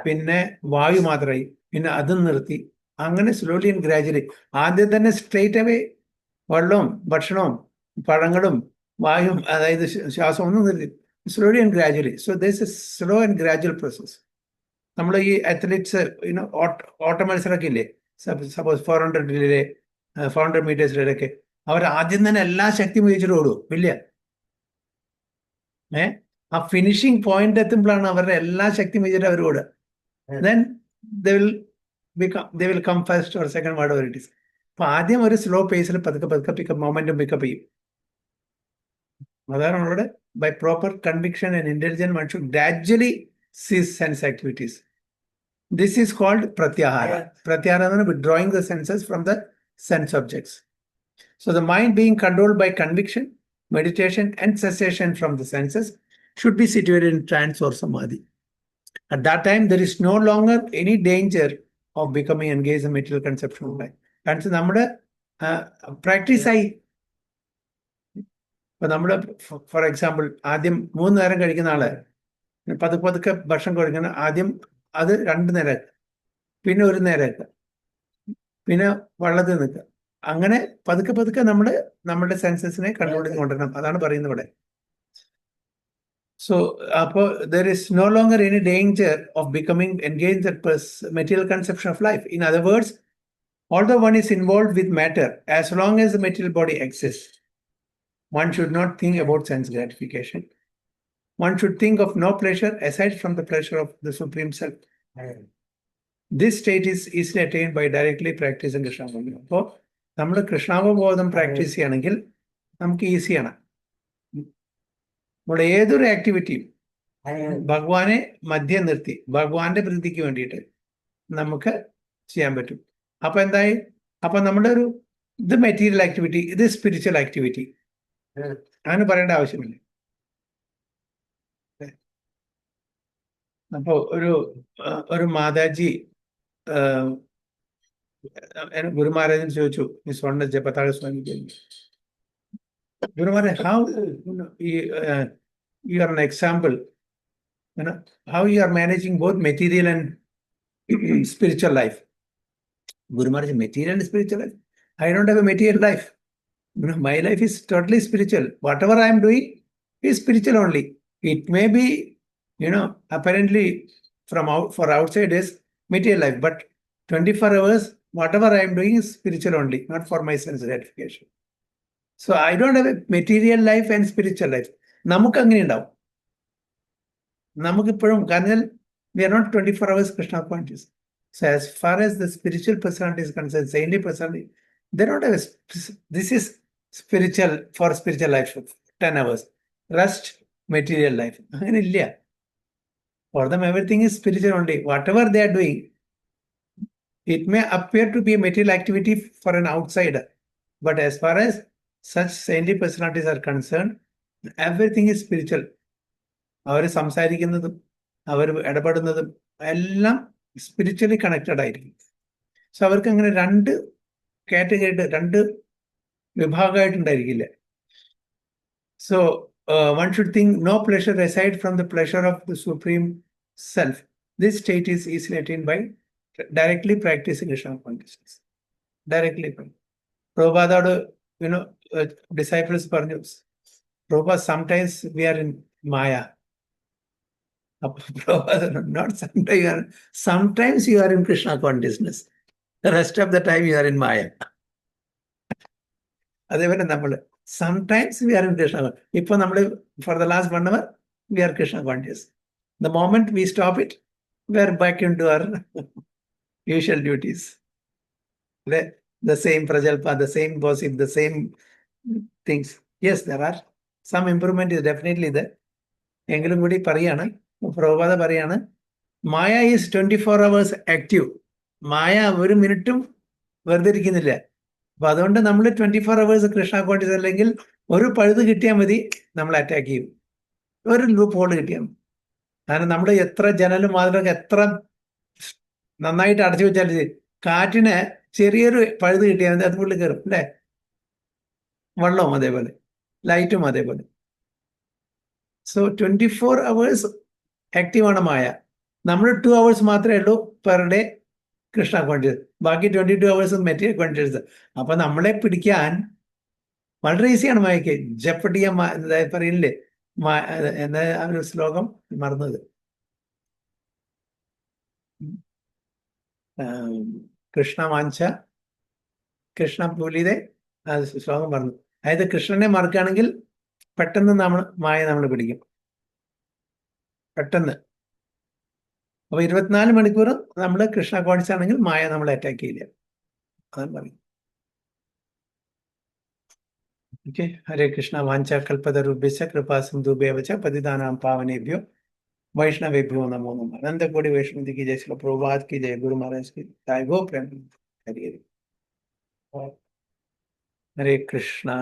പിന്നെ വായു മാത്രമായി, പിന്നെ അതും നിർത്തി. അങ്ങനെ സ്ലോലി ആൻഡ് ഗ്രാജുവലി. ആദ്യം തന്നെ സ്ട്രെയിറ്റ് അവേ വെള്ളവും ഭക്ഷണവും പഴങ്ങളും വായുവും, അതായത് ശ്വാസം ഒന്നും നിർത്തി. Slowly and gradually. So this is slow and gradual process. നമ്മൾ ഈ അത്ലറ്റ്സ് ഓട്ട മത്സരമൊക്കെ ഇല്ലേ, സപ്പോസ് 400 റിലേ, 400 മീറ്റേഴ്സ് റിലേക്ക്, അവർ ആദ്യം തന്നെ എല്ലാ ശക്തിയും ഉപയോഗിച്ചിട്ട് ഓടും, ഇല്ല. ആ ഫിനിഷിംഗ് പോയിന്റ് എത്തുമ്പോഴാണ് അവരുടെ എല്ലാ ശക്തിയും വെച്ചിട്ട് അവർ ഓടുക. Then they will come first or second, whatever it is. അപ്പൊ ആദ്യം ഒരു സ്ലോ പേസിൽ പതുക്കെ മൊമെന്റം പിക്കപ്പ് ചെയ്യും. അതാണ് നമ്മളുടെ by proper conviction and intelligence one should gradually cease sense activities. This is called pratyahara. Pratyahara is withdrawing the senses from the sense objects. So the mind being controlled by conviction, meditation and cessation from the senses should be situated in trance or samadhi. At that time, there is no longer any danger of becoming engaged in material conception of life. കാരണം നമ്മുടെ പ്രാക്ടീസായി. ഇപ്പൊ നമ്മള് for example ആദ്യം 3 നേരം കഴിക്കുന്ന ആള് പതുക്കെ ഭക്ഷണം കഴിക്കണം. ആദ്യം അത് 2 നേരം, പിന്നെ 1 നേരം, പിന്നെ വെള്ളത്തിൽ നിൽക്കുക. അങ്ങനെ പതുക്കെ നമ്മുടെ സെൻസസിനെ കൺട്രോൾ ചെയ്ത് കൊണ്ടുവരണം. അതാണ് പറയുന്നത് ഇവിടെ. So, there is no longer any danger of becoming engaged in material conception of life. In other words, although one is involved with matter, as long as the material body exists, one should not think about sense gratification. One should think of no pleasure aside from the pleasure of the Supreme Self. This state is easily attained by directly practicing Krishnavabodham. അപ്പോൾ നമ്മൾ കൃഷ്ണാവബോധം practice ചെയ്യണമെങ്കിൽ നമുക്ക് ഈസിയാണ്. നമ്മുടെ ഏതൊരു ആക്ടിവിറ്റിയും ഭഗവാനെ മധ്യം നിർത്തി ഭഗവാന്റെ പ്രീതിക്ക് വേണ്ടിയിട്ട് നമുക്ക് ചെയ്യാൻ പറ്റും. അപ്പൊ എന്തായി? അപ്പൊ നമ്മുടെ ഇത് മെറ്റീരിയൽ ആക്ടിവിറ്റി, ഇത് സ്പിരിച്വൽ ആക്ടിവിറ്റി, അങ്ങനെ പറയേണ്ട ആവശ്യമില്ല. അപ്പൊ ഒരു മാതാജി ഗുരു മഹാരാജൻ ചോദിച്ചു, ഈ സ്വർണ്ണ ജപതാഴ സ്വാമിക്ക്, ഗുരു Maharaj, how you are an example, how you are managing both material and spiritual life. Guru Maharaj, material and spiritual life? I don't have a material life. My life is totally spiritual. Whatever I am doing is spiritual only. It may be, apparently for outside is material life, but 24 hours, whatever I am doing is spiritual only, not for my sense gratification. So I don't have a material life and spiritual life. നമുക്ക് അങ്ങനെ ഉണ്ടാവും. നമുക്കിപ്പോഴും, കാരണം we are not 24 hours Krishna conscious. So as far as the spiritual personality is concerned, saintly personality, they don't have this is spiritual for spiritual life, 10 hours. Rest, material life. അങ്ങനെ ഇല്ല. For them, everything is spiritual only. Whatever they are doing, it may appear to be a material activity for an outsider. But as far as such saintly personalities are concerned, everything is spiritual. അവർ സംസാരിക്കുന്നതും അവർ ഇടപെടുന്നതും എല്ലാം spiritually connected ആയിരിക്കും. So അവർക്ക് അങ്ങനെ 2 category, 2 വിഭാഗമായിട്ടുണ്ടായിരിക്കില്ല. So one should think no pleasure aside from the pleasure of the Supreme Self. This state is easily attained by directly practicing Krishna consciousness. Directly. Prabhupada, disciples പറഞ്ഞു, Prabhupada, sometimes we are in Maya. Not sometimes you are in Krishna consciousness. The rest of the time you are in Maya. അതേപോലെ നമ്മൾ sometimes we are in Krishna. ഇപ്പൊ നമ്മൾ for the last 1 hour we are Krishna conscious. The moment we stop it, we are back into our usual duties. The same prajalpa, the same gossip, the same things. Yes, there are some improvement is definitely there. എങ്കിലും കൂടി പറയാണ്, പ്രഭുപാദ പറയാണ്, മായ is 24 hours active. മായ 1 മിനിറ്റും വെറുതെ ഇരിക്കുന്നില്ല. അപ്പൊ അതുകൊണ്ട് നമ്മൾ 24 hours Krishna conscious അല്ലെങ്കിൽ ഒരു പഴുത് കിട്ടിയാൽ മതി, നമ്മൾ അറ്റാക്ക് ചെയ്യും. ഒരു ലൂപ്പ് ഹോൾ കിട്ടിയാൽ മതി. കാരണം നമ്മൾ എത്ര ജനലും വാതിലൊക്കെ എത്ര നന്നായിട്ട് അടച്ചു വെച്ചാൽ കാറ്റിന് ചെറിയൊരു പഴുത് കിട്ടിയാൽ മതി, അത് പുള്ളി കയറും അല്ലേ? വെള്ളവും അതേപോലെ, ലൈറ്റും അതേപോലെ. സോ 24 hours ആക്റ്റീവാണ് മായ. നമ്മൾ 2 hours മാത്രമേ ഉള്ളൂ പെർ ഡേ കൃഷ്ണ കോൺഷ്യസ്, ബാക്കി 22 hours മെറ്റീരിയൽ കോൺഷ്യസ്. അപ്പൊ നമ്മളെ പിടിക്കാൻ വളരെ ഈസിയാണ് മായക്ക്. ജപ്പട്ടിയ പറയില്ലേ, എന്താ ആ ഒരു ശ്ലോകം മറന്നത്, കൃഷ്ണ വാഞ്ച കൃഷ്ണ പൂലിതെ, ആ ശ്ലോകം പറഞ്ഞു. അതായത് കൃഷ്ണനെ മറക്കുകയാണെങ്കിൽ പെട്ടെന്ന് മായ നമ്മൾ പിടിക്കും, പെട്ടെന്ന്. അപ്പൊ 24 മണിക്കൂറും നമ്മൾ കൃഷ്ണ കോൺഷ്യസ് ആണെങ്കിൽ മായ നമ്മളെ അറ്റാക്ക് ചെയ്യില്ല. അതാണ് പറയും. ഓക്കെ. ഹരേ കൃഷ്ണ. വാഞ്ച കൽപ്പതരുഭ്യശ്ച കൃപാ സിന്ധുഭ്യവ ച പതിതാനാം പാവനേഭ്യോ വൈഷ്ണവേഭ്യോ നമോ നമഃ. അനന്തകോടി വൈഷ്ണവ की जय, श्री प्रभुपाद की जय, गुरु महाराज की जय. गो प्रेम. हरे हरे. हरे कृष्णा.